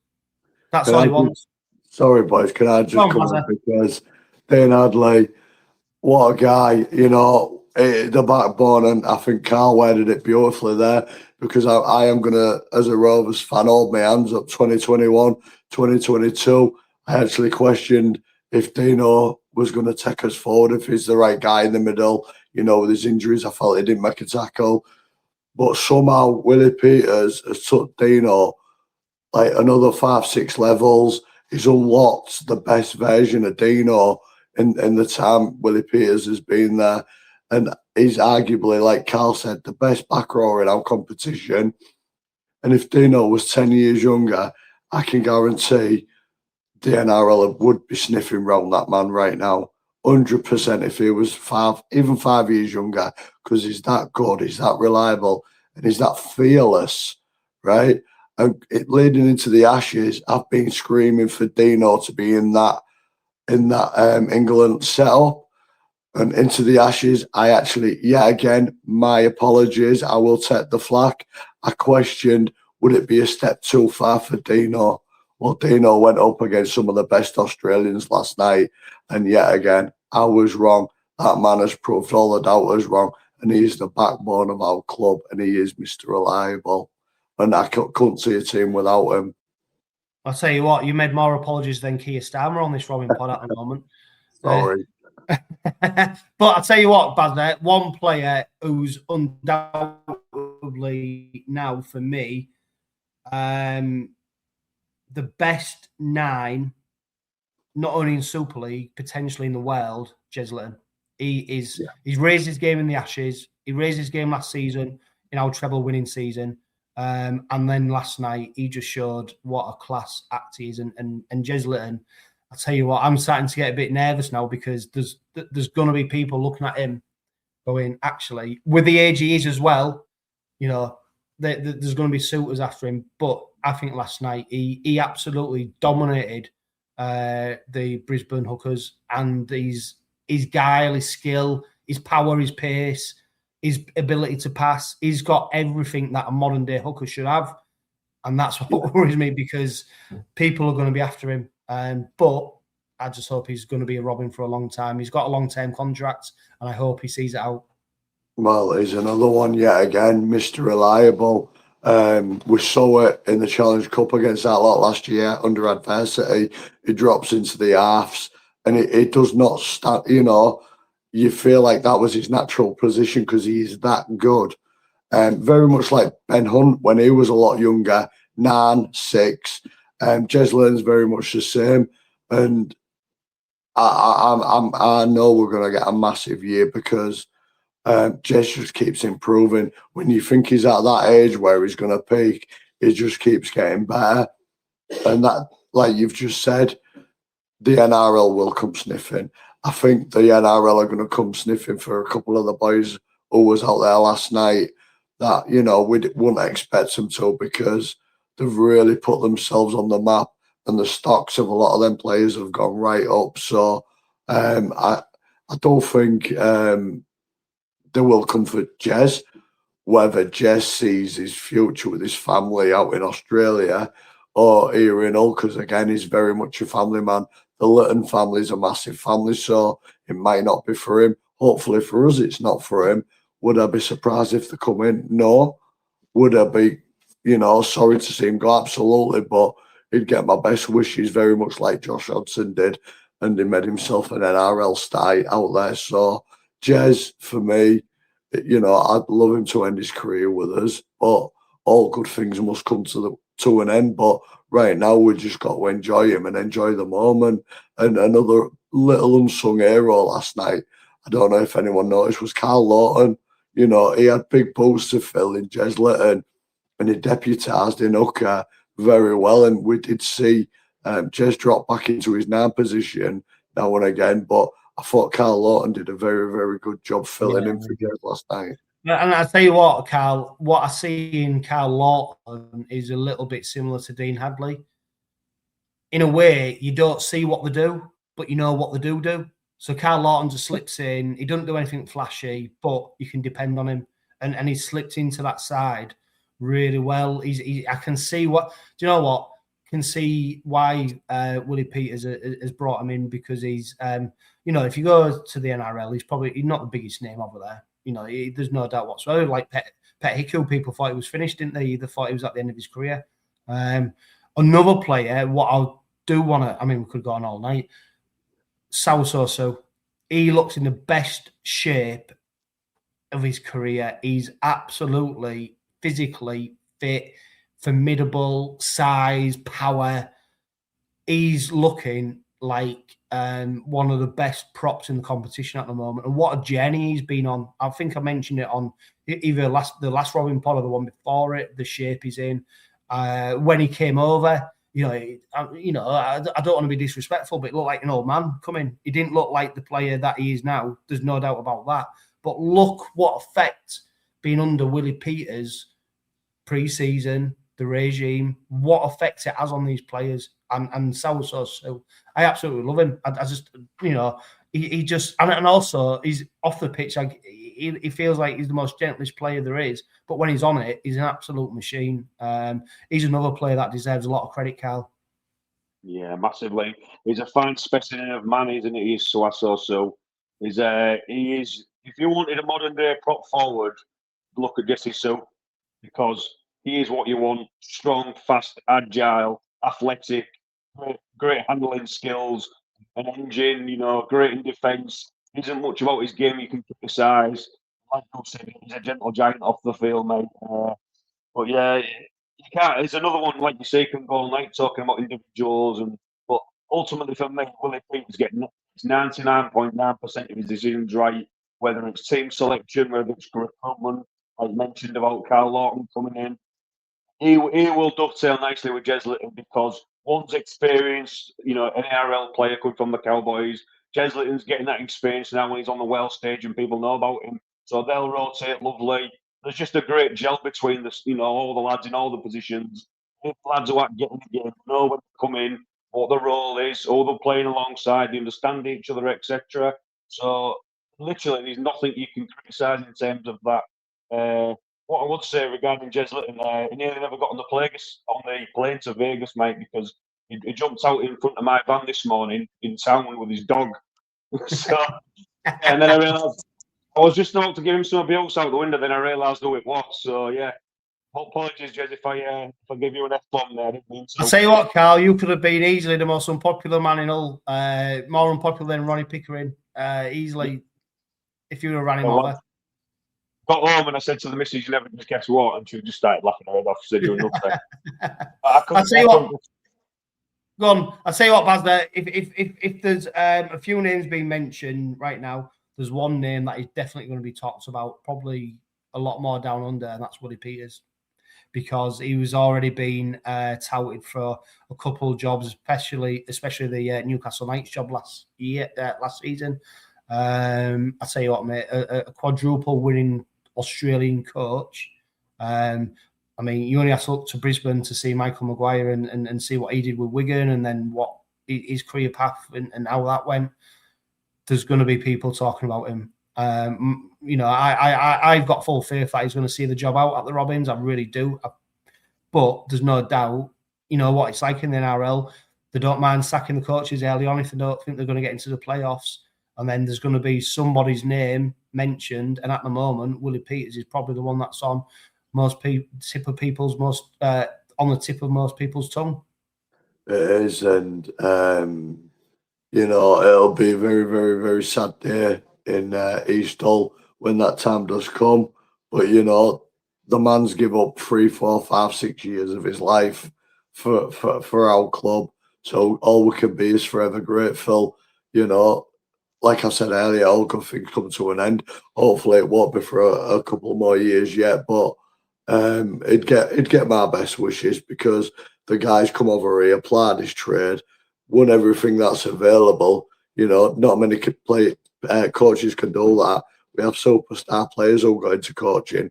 That's all he wants. Sorry, boys, can I just come on, because Dean Hadley, what a guy, the backbone, and I think Carl worded it beautifully there, because I am going to, as a Rovers fan, hold my hands up. 2021, 2022, I actually questioned if Dino was going to take us forward, if he's the right guy in the middle. With his injuries, I felt he didn't make a tackle. But somehow Willie Peters has took Dino like another 5-6 levels. He's unlocked the best version of Dino in the time Willie Peters has been there. And he's arguably, like Carl said, the best back rower in our competition. And if Dino was 10 years younger, I can guarantee the NRL would be sniffing round that man right now. 100% if he was even 5 years younger, because he's that good, he's that reliable, and he's that fearless, right? And leading into the Ashes, I've been screaming for Dino to be in that England setup. And into the Ashes, I actually, again, my apologies, I will take the flak. I questioned, would it be a step too far for Dino? Well, Dino went up against some of the best Australians last night. And yet again, I was wrong. That man has proved all the doubters wrong. And he is the backbone of our club. And he is Mr. Reliable. And I couldn't see a team without him. I'll tell you what, you made more apologies than Keir Starmer on this Robin pod at the moment. Sorry. But I'll tell you what, Baz, one player who's undoubtedly now for me, the best 9, not only in Super League, potentially in the world, Jez Litton. He's raised his game in the Ashes. He raised his game last season in our treble winning season. And then last night, he just showed what a class act he is. And Jez Litton, I'll tell you what, I'm starting to get a bit nervous now because there's going to be people looking at him going, actually, with the age he is as well, there's going to be suitors after him. But I think last night he absolutely dominated the Brisbane Hookers, and his guile, his skill, his power, his pace, his ability to pass. He's got everything that a modern day hooker should have. And that's what worries me, because people are going to be after him. But I just hope he's going to be a Robin for a long time. He's got a long-term contract, and I hope he sees it out. Well, he's another one yet again, Mr. Reliable. We saw it in the Challenge Cup against that lot last year under adversity. He drops into the halves, and it does not start, you feel like that was his natural position because he's that good. Very much like Ben Hunt when he was a lot younger, 9, 6. Jez Litton's very much the same. And I know we're going to get a massive year because Jez just keeps improving. When you think he's at that age where he's going to peak, he just keeps getting better. And that, like you've just said, the NRL will come sniffing. I think the NRL are going to come sniffing for a couple of the boys who was out there last night that, we wouldn't expect them to, because they've really put themselves on the map, and the stocks of a lot of them players have gone right up. So I don't think they will come for Jez. Whether Jez sees his future with his family out in Australia or here in Hull, because again, he's very much a family man. The Litton family is a massive family, so it might not be for him. Hopefully for us, it's not for him. Would I be surprised if they come in? No. Would I be, sorry to see him go? Absolutely, but he'd get my best wishes, very much like Josh Hodgson did, and he made himself an NRL star out there. So Jez, for me, I'd love him to end his career with us, but all good things must come to an end. But right now, we just got to enjoy him and enjoy the moment. And another little unsung hero last night, I don't know if anyone noticed, was Carl Lawton. He had big boots to fill in Jez Litton, and he deputised in HullKR very well. And we did see Jez drop back into his 9 position now and again, but I thought Carl Lawton did a very, very good job filling in for Jez last night. And I tell you what, Carl, what I see in Carl Lawton is a little bit similar to Dean Hadley. In a way, you don't see what they do, but you know what they do. So Carl Lawton just slips in. He doesn't do anything flashy, but you can depend on him. And he's slipped into that side really well. I can see what... Do you know what? Can see why Willie Peters has brought him in, because he's... if you go to the NRL, he's not the biggest name over there. There's no doubt whatsoever. Like Pet Hickey, people thought he was finished, didn't they? They thought he was at the end of his career. Another player, what I do want to... we could go on all night. Sausoso, he looks in the best shape of his career. He's absolutely physically fit, formidable, size, power. He's looking like one of the best props in the competition at the moment. And what a journey he's been on. I think I mentioned it on either the last Robin Pod or the one before it, the shape he's in. When he came over, I don't want to be disrespectful, but it looked like an old man coming. He didn't look like the player that he is now. There's no doubt about that. But look what effect being under Willie Peters pre-season, the regime, what effect it has on these players. And so I absolutely love him. I just, he just, and also he's off the pitch. Like he feels like he's the most gentlest player there is. But when he's on it, he's an absolute machine. He's another player that deserves a lot of credit, Carl. Yeah, massively. He's a fine specimen of man, isn't he? He's so. He is. If you wanted a modern day prop forward, look at Jesse Sue, because he is what you want: strong, fast, agile, athletic, great handling skills, an engine. Great in defence. Isn't much about his game you can criticise. Like you said, he's a gentle giant off the field, mate. But yeah, you can't. There's another one like you say can go all night talking about individuals, but ultimately for me, Willie Peters getting 99.9% of his decisions right, whether it's team selection, whether it's recruitment, like mentioned about Carl Lawton coming in. He will dovetail nicely with Jez Litton because one's experienced, an NRL player coming from the Cowboys. Jez Litton's getting that experience now when he's on the world stage and people know about him. So they'll rotate lovely. There's just a great gel between all the lads in all the positions. If lads who aren't getting the game know when to come in, what the role is, who they're playing alongside, they understand each other, etc. So literally, there's nothing you can criticise in terms of that. What I would say regarding Jez Litton, he nearly never got on the plane to Vegas, mate, because he jumped out in front of my van this morning in town with his dog. And then I realised I was just about to give him some abuse out the window, then I realised who it was. So yeah, apologies, Jez, if I give you an F-bomb there. I didn't mean to. I'll tell you what, Carl, you could have been easily the most unpopular man in Hull, more unpopular than Ronnie Pickering, easily, if you would have ran him over. Got home and I said to the missus, "You never just guess what," and she just started laughing her head off. She said, "You're nothing." I'll tell you what. Go on. I'll tell you what, Baz. If there's a few names being mentioned right now, there's one name that is definitely going to be talked about, probably a lot more down under, and that's Willie Peters, because he was already being touted for a couple of jobs, especially the Newcastle Knights job last season. I'll tell you what, mate, a quadruple winning Australian coach. I mean, you only have to look to Brisbane to see Michael Maguire and see what he did with Wigan, and then what his career path and how that went. There's going to be people talking about him. I've got full faith that he's going to see the job out at the Robins. I really do. But there's no doubt, what it's like in the NRL. They don't mind sacking the coaches early on if they don't think they're going to get into the playoffs. And then there's going to be somebody's name mentioned. And at the moment, Willie Peters is probably the one that's on on the tip of most people's tongue. It is, and it'll be a very, very, very sad day in East Hull when that time does come. But the man's give up 3, 4, 5, 6 years of his life for our club. So all we can be is forever grateful. Like I said earlier, all good things come to an end. Hopefully, it won't be for a couple more years yet, but it'd get my best wishes, because the guy's come over here, applied his trade, won everything that's available. Not many coaches can do that. We have superstar players who go into coaching,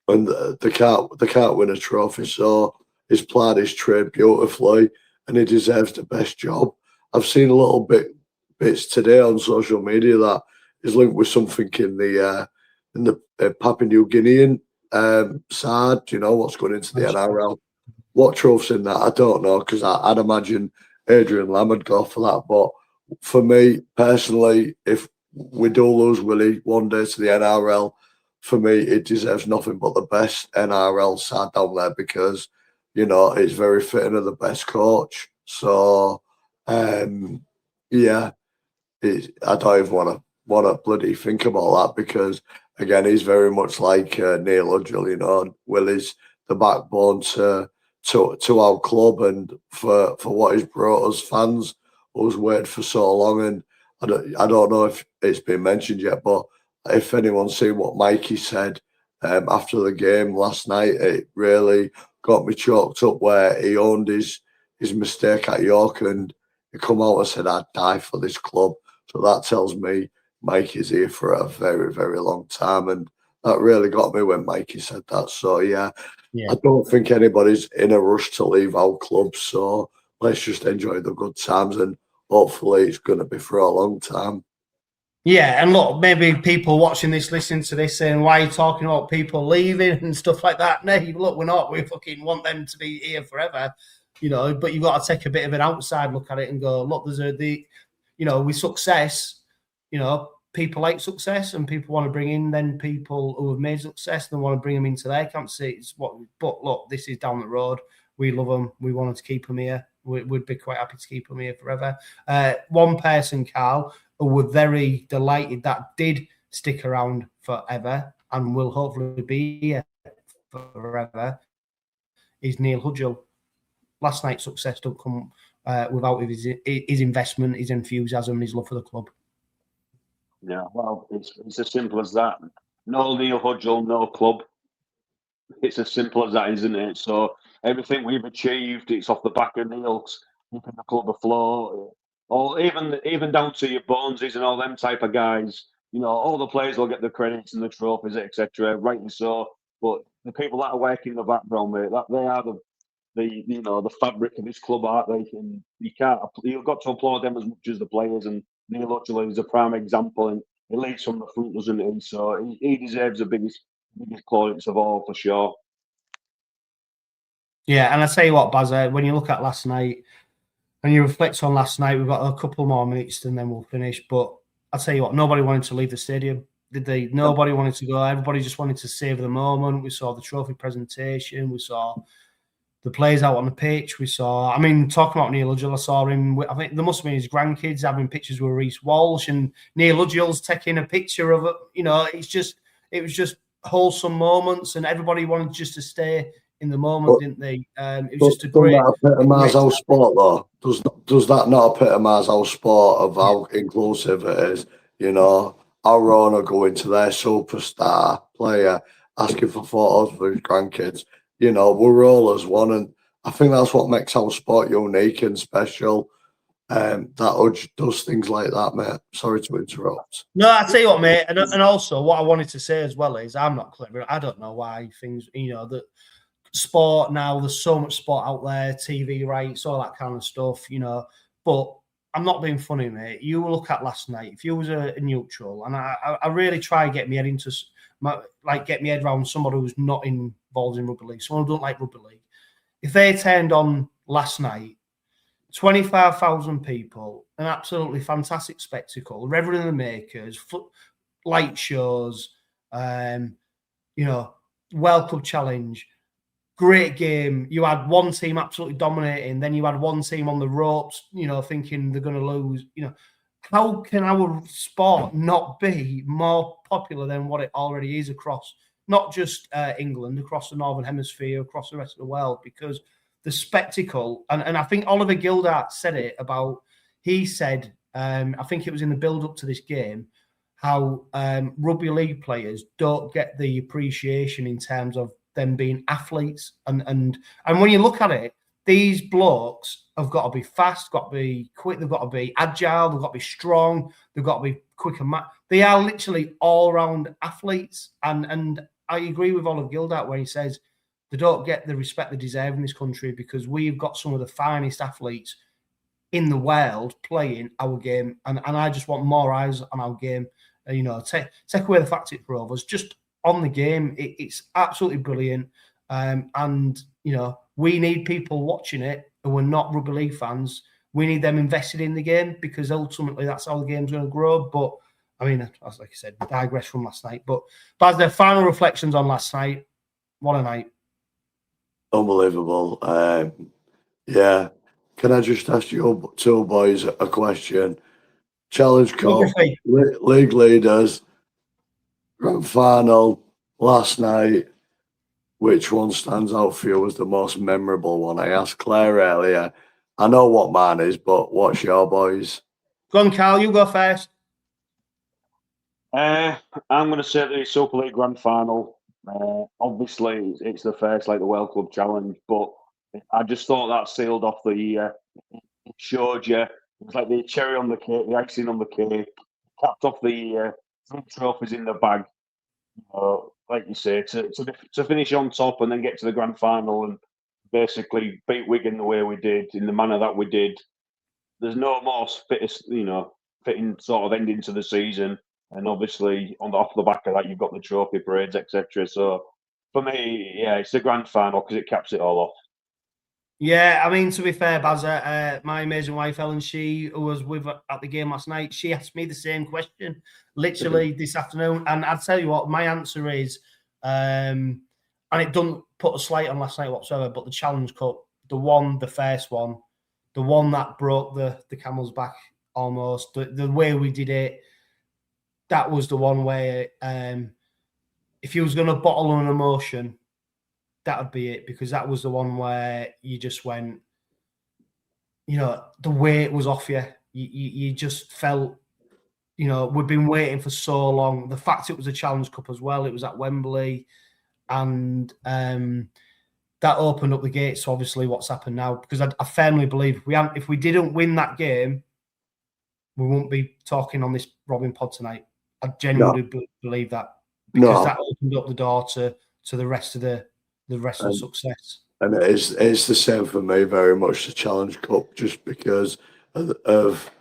and they can't win a trophy. So he's applied his trade beautifully, and he deserves the best job. I've seen a little bits today on social media that is linked with something in the Papua New Guinean side. What's going into the NRL? What trophy's in that? I don't know, because I'd imagine Adrian Lam would go for that. But for me personally, if we do lose Willie one day to the NRL, for me it deserves nothing but the best NRL side down there, because it's very fitting of the best coach. So yeah. I don't even want to bloody think about that, because again, he's very much like Neil Udgell. Willie's the backbone to to our club and for what he's brought us fans who's waited for so long. And I don't know if it's been mentioned yet, but if anyone's seen what Mikey said after the game last night, it really got me choked up where he owned his mistake at York and he come out and said, I'd die for this club. So that tells me Mikey's here for a very, very long time. And that really got me when Mikey said that. So, yeah, I don't think anybody's in a rush to leave our club. So let's just enjoy the good times and hopefully it's going to be for a long time. Yeah, and look, maybe people watching this, listening to this, saying, why are you talking about people leaving and stuff like that? No, look, we're not. We fucking want them to be here forever, you know, but you've got to take a bit of an outside look at it and go, look, with success, you know, people like success and people want to bring in then people who have made success and they want to bring them into their camp. But look, this is down the road. We love them. We wanted to keep them here. We'd be quite happy to keep them here forever. One person, Carl, who were very delighted that did stick around forever and will hopefully be here forever, is Neil Hudgell. Last night's success don't come without his investment, his enthusiasm, his love for the club. Yeah, well, it's as simple as that. No Neil Hudgell, no club. It's as simple as that, isn't it? So everything we've achieved, it's off the back of Neil's keeping the club afloat. Or even down to your Boneses and all them type of guys. You know, all the players will get the credits and the trophies, etc. Rightly so. But the people that are working in the background, mate, that they are the fabric of this club, aren't they? And you've got to applaud them as much as the players. And Neil Hudgell is a prime example, and he leads from the front, doesn't he? So he deserves the biggest credits of all for sure. Yeah, and I tell you what, Baz, when you look at last night and you reflect on last night, we've got a couple more minutes and then we'll finish. But I tell you what, nobody wanted to leave the stadium, did they? Nobody wanted to go. Everybody just wanted to savor the moment. We saw the trophy presentation. We saw the players out on the pitch. We saw, talking about Neil Hudgell, I saw him, I think there must have been his grandkids having pictures with Reece Walsh and Neil Hudgell's taking a picture of it. You know, it was just wholesome moments and everybody wanted just to stay in the moment, didn't they? It was just a great... Does that epitomise our sport, though? Does that not epitomise our sport of how inclusive it is? You know, our owner going to their superstar player, asking for photos for his grandkids. You know, we're all as one, and I think that's what makes our sport unique and special. That Hudge does things like that, mate. Sorry to interrupt. No, I tell you what, mate, and also what I wanted to say as well is I'm not clever. I don't know why things, you know, that sport now, there's so much sport out there, TV rights, all that kind of stuff, you know, but I'm not being funny, mate. You look at last night, if you was a neutral, and I really try and get my head into, get my head around somebody who's not involved in rugby league, someone who don't like rugby league. If they turned on last night, 25,000 people, an absolutely fantastic spectacle, Reverend the Makers, light shows, you know, World Cup Challenge, great game. You had one team absolutely dominating, then you had one team on the ropes, you know, thinking they're going to lose. You know, how can our sport not be more popular than what it already is across, not just England, across the Northern Hemisphere, across the rest of the world? Because the spectacle, and I think Oliver Gildart said it about, he said, I think it was in the build-up to this game, how rugby league players don't get the appreciation in terms of them being athletes. And when you look at it, these blokes have got to be fast, got to be quick, they've got to be agile, they've got to be strong, they've got to be quick and they are literally all-round athletes. And I agree with Oliver Gildart when he says they don't get the respect they deserve in this country because we've got some of the finest athletes in the world playing our game. And I just want more eyes on our game. You know, take away the fact it Rovers, just on the game, it's absolutely brilliant. And, you know, we need people watching it who are not rugby league fans. We need them invested in the game because ultimately that's how the game's going to grow. But, I mean, as like I said, digress from last night. But as their final reflections on last night, what a night. Unbelievable. Yeah. Can I just ask you two boys a question? Challenge Cup, league leaders, grand final last night. which one stands out for you as the most memorable one? I asked Claire earlier. I know what mine is, but what's your boys? Go on, Carl, you go first. I'm going to say the Super League Grand Final. Obviously, it's the first, like the World Club Challenge, but I just thought that sealed off the year. It showed you, it was like the cherry on the cake, the icing on the cake, capped off the year, 3 trophies in the bag. Like you say, to finish on top and then get to the Grand Final and basically beat Wigan the way we did, in the manner that we did. There's no more fitting sort of ending to the season. And obviously, off the back of that, you've got the trophy parades, etc. So, for me, yeah, it's the grand final because it caps it all off. Yeah, I mean, to be fair, Bazza, my amazing wife, Ellen, she was with at the game last night. She asked me the same question, literally this afternoon. And I'll tell you what, my answer is, and it doesn't put a slight on last night whatsoever, but the Challenge Cup, the first one, the one that broke the camel's back almost, the way we did it, that was the one where if you was going to bottle an emotion, that would be it, because that was the one where you just went, the weight was off you. You just felt, we've been waiting for so long. The fact it was a Challenge Cup as well, it was at Wembley, and that opened up the gates to obviously what's happened now, because I firmly believe if we didn't win that game, we won't be talking on this Robin pod tonight. I genuinely believe that, because that opened up the door to the rest of the success. And it's the same for me, very much the Challenge Cup, just because of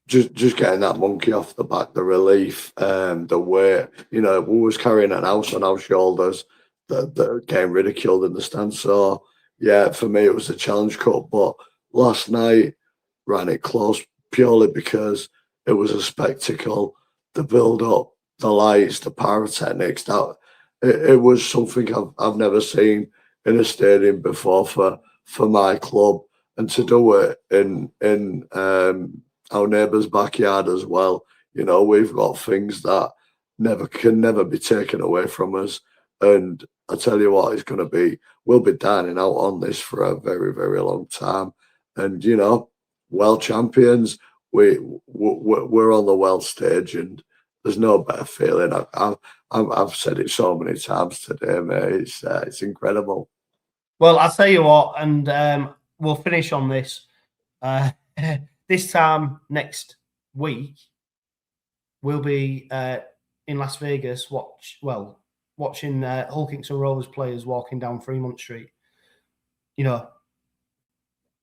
just getting that monkey off the back, the relief, the weight. We was carrying an house on our shoulders that getting ridiculed in the stand. So yeah, for me it was the Challenge Cup. But last night ran it close purely because it was a spectacle. The build up, the lights, the pyrotechnics, that it was something I've never seen in a stadium before for my club, and to do it in our neighbour's backyard as well. We've got things that can never be taken away from us, and I tell you what, we'll be dining out on this for a very, very long time. And world champions, we're on the world stage, and there's no better feeling. I've said it so many times today, mate. It's incredible. Well, I'll tell you what, and we'll finish on this. This time next week, we'll be in Las Vegas watching HullKR Rovers players walking down Fremont Street.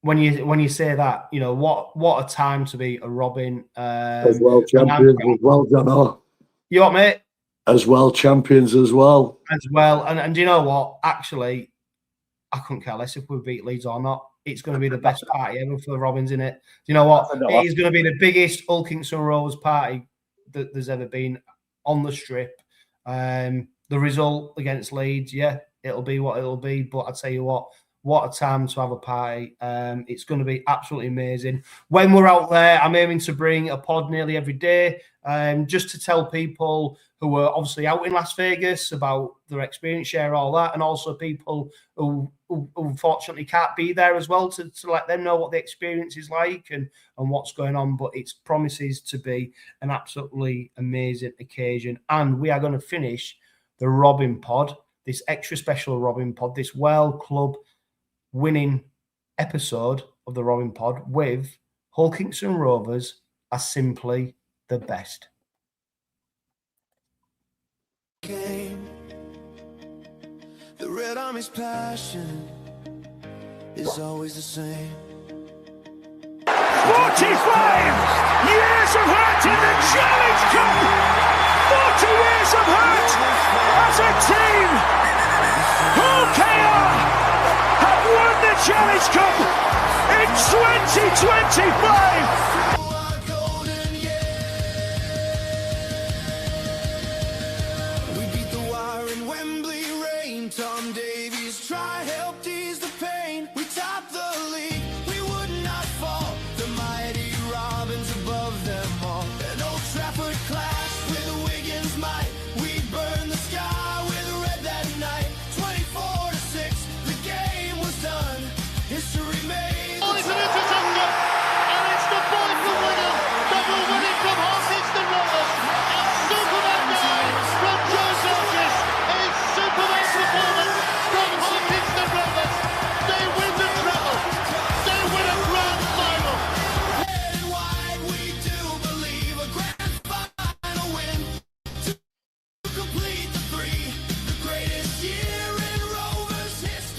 When you say that, what a time to be a Robin. As well, champions as well, John. You what, mate? As well, champions as well. As well, and you know what? Actually, I couldn't care less if we beat Leeds or not. It's going to be the best party ever for the Robins, in it. Do you know what? It is going to be the biggest HullKR Rovers party that there's ever been on the strip. The result against Leeds, yeah, it'll be what it'll be. But I tell you what a time to have a party. It's going to be absolutely amazing. When we're out there, I'm aiming to bring a pod nearly every day, just to tell people who are obviously out in Las Vegas about their experience, share all that, and also people who unfortunately can't be there as well, to let them know what the experience is like and what's going on. But it promises to be an absolutely amazing occasion. And we are going to finish the Robin pod, this extra special Robin pod, this World Club winning episode of the Robin pod, with HullKR Rovers are simply the best. The Red Army's passion is always the same. 45 years of hurt in the Challenge Cup. 40 years of hurt as a team. HullKR have won the Challenge Cup in 2025.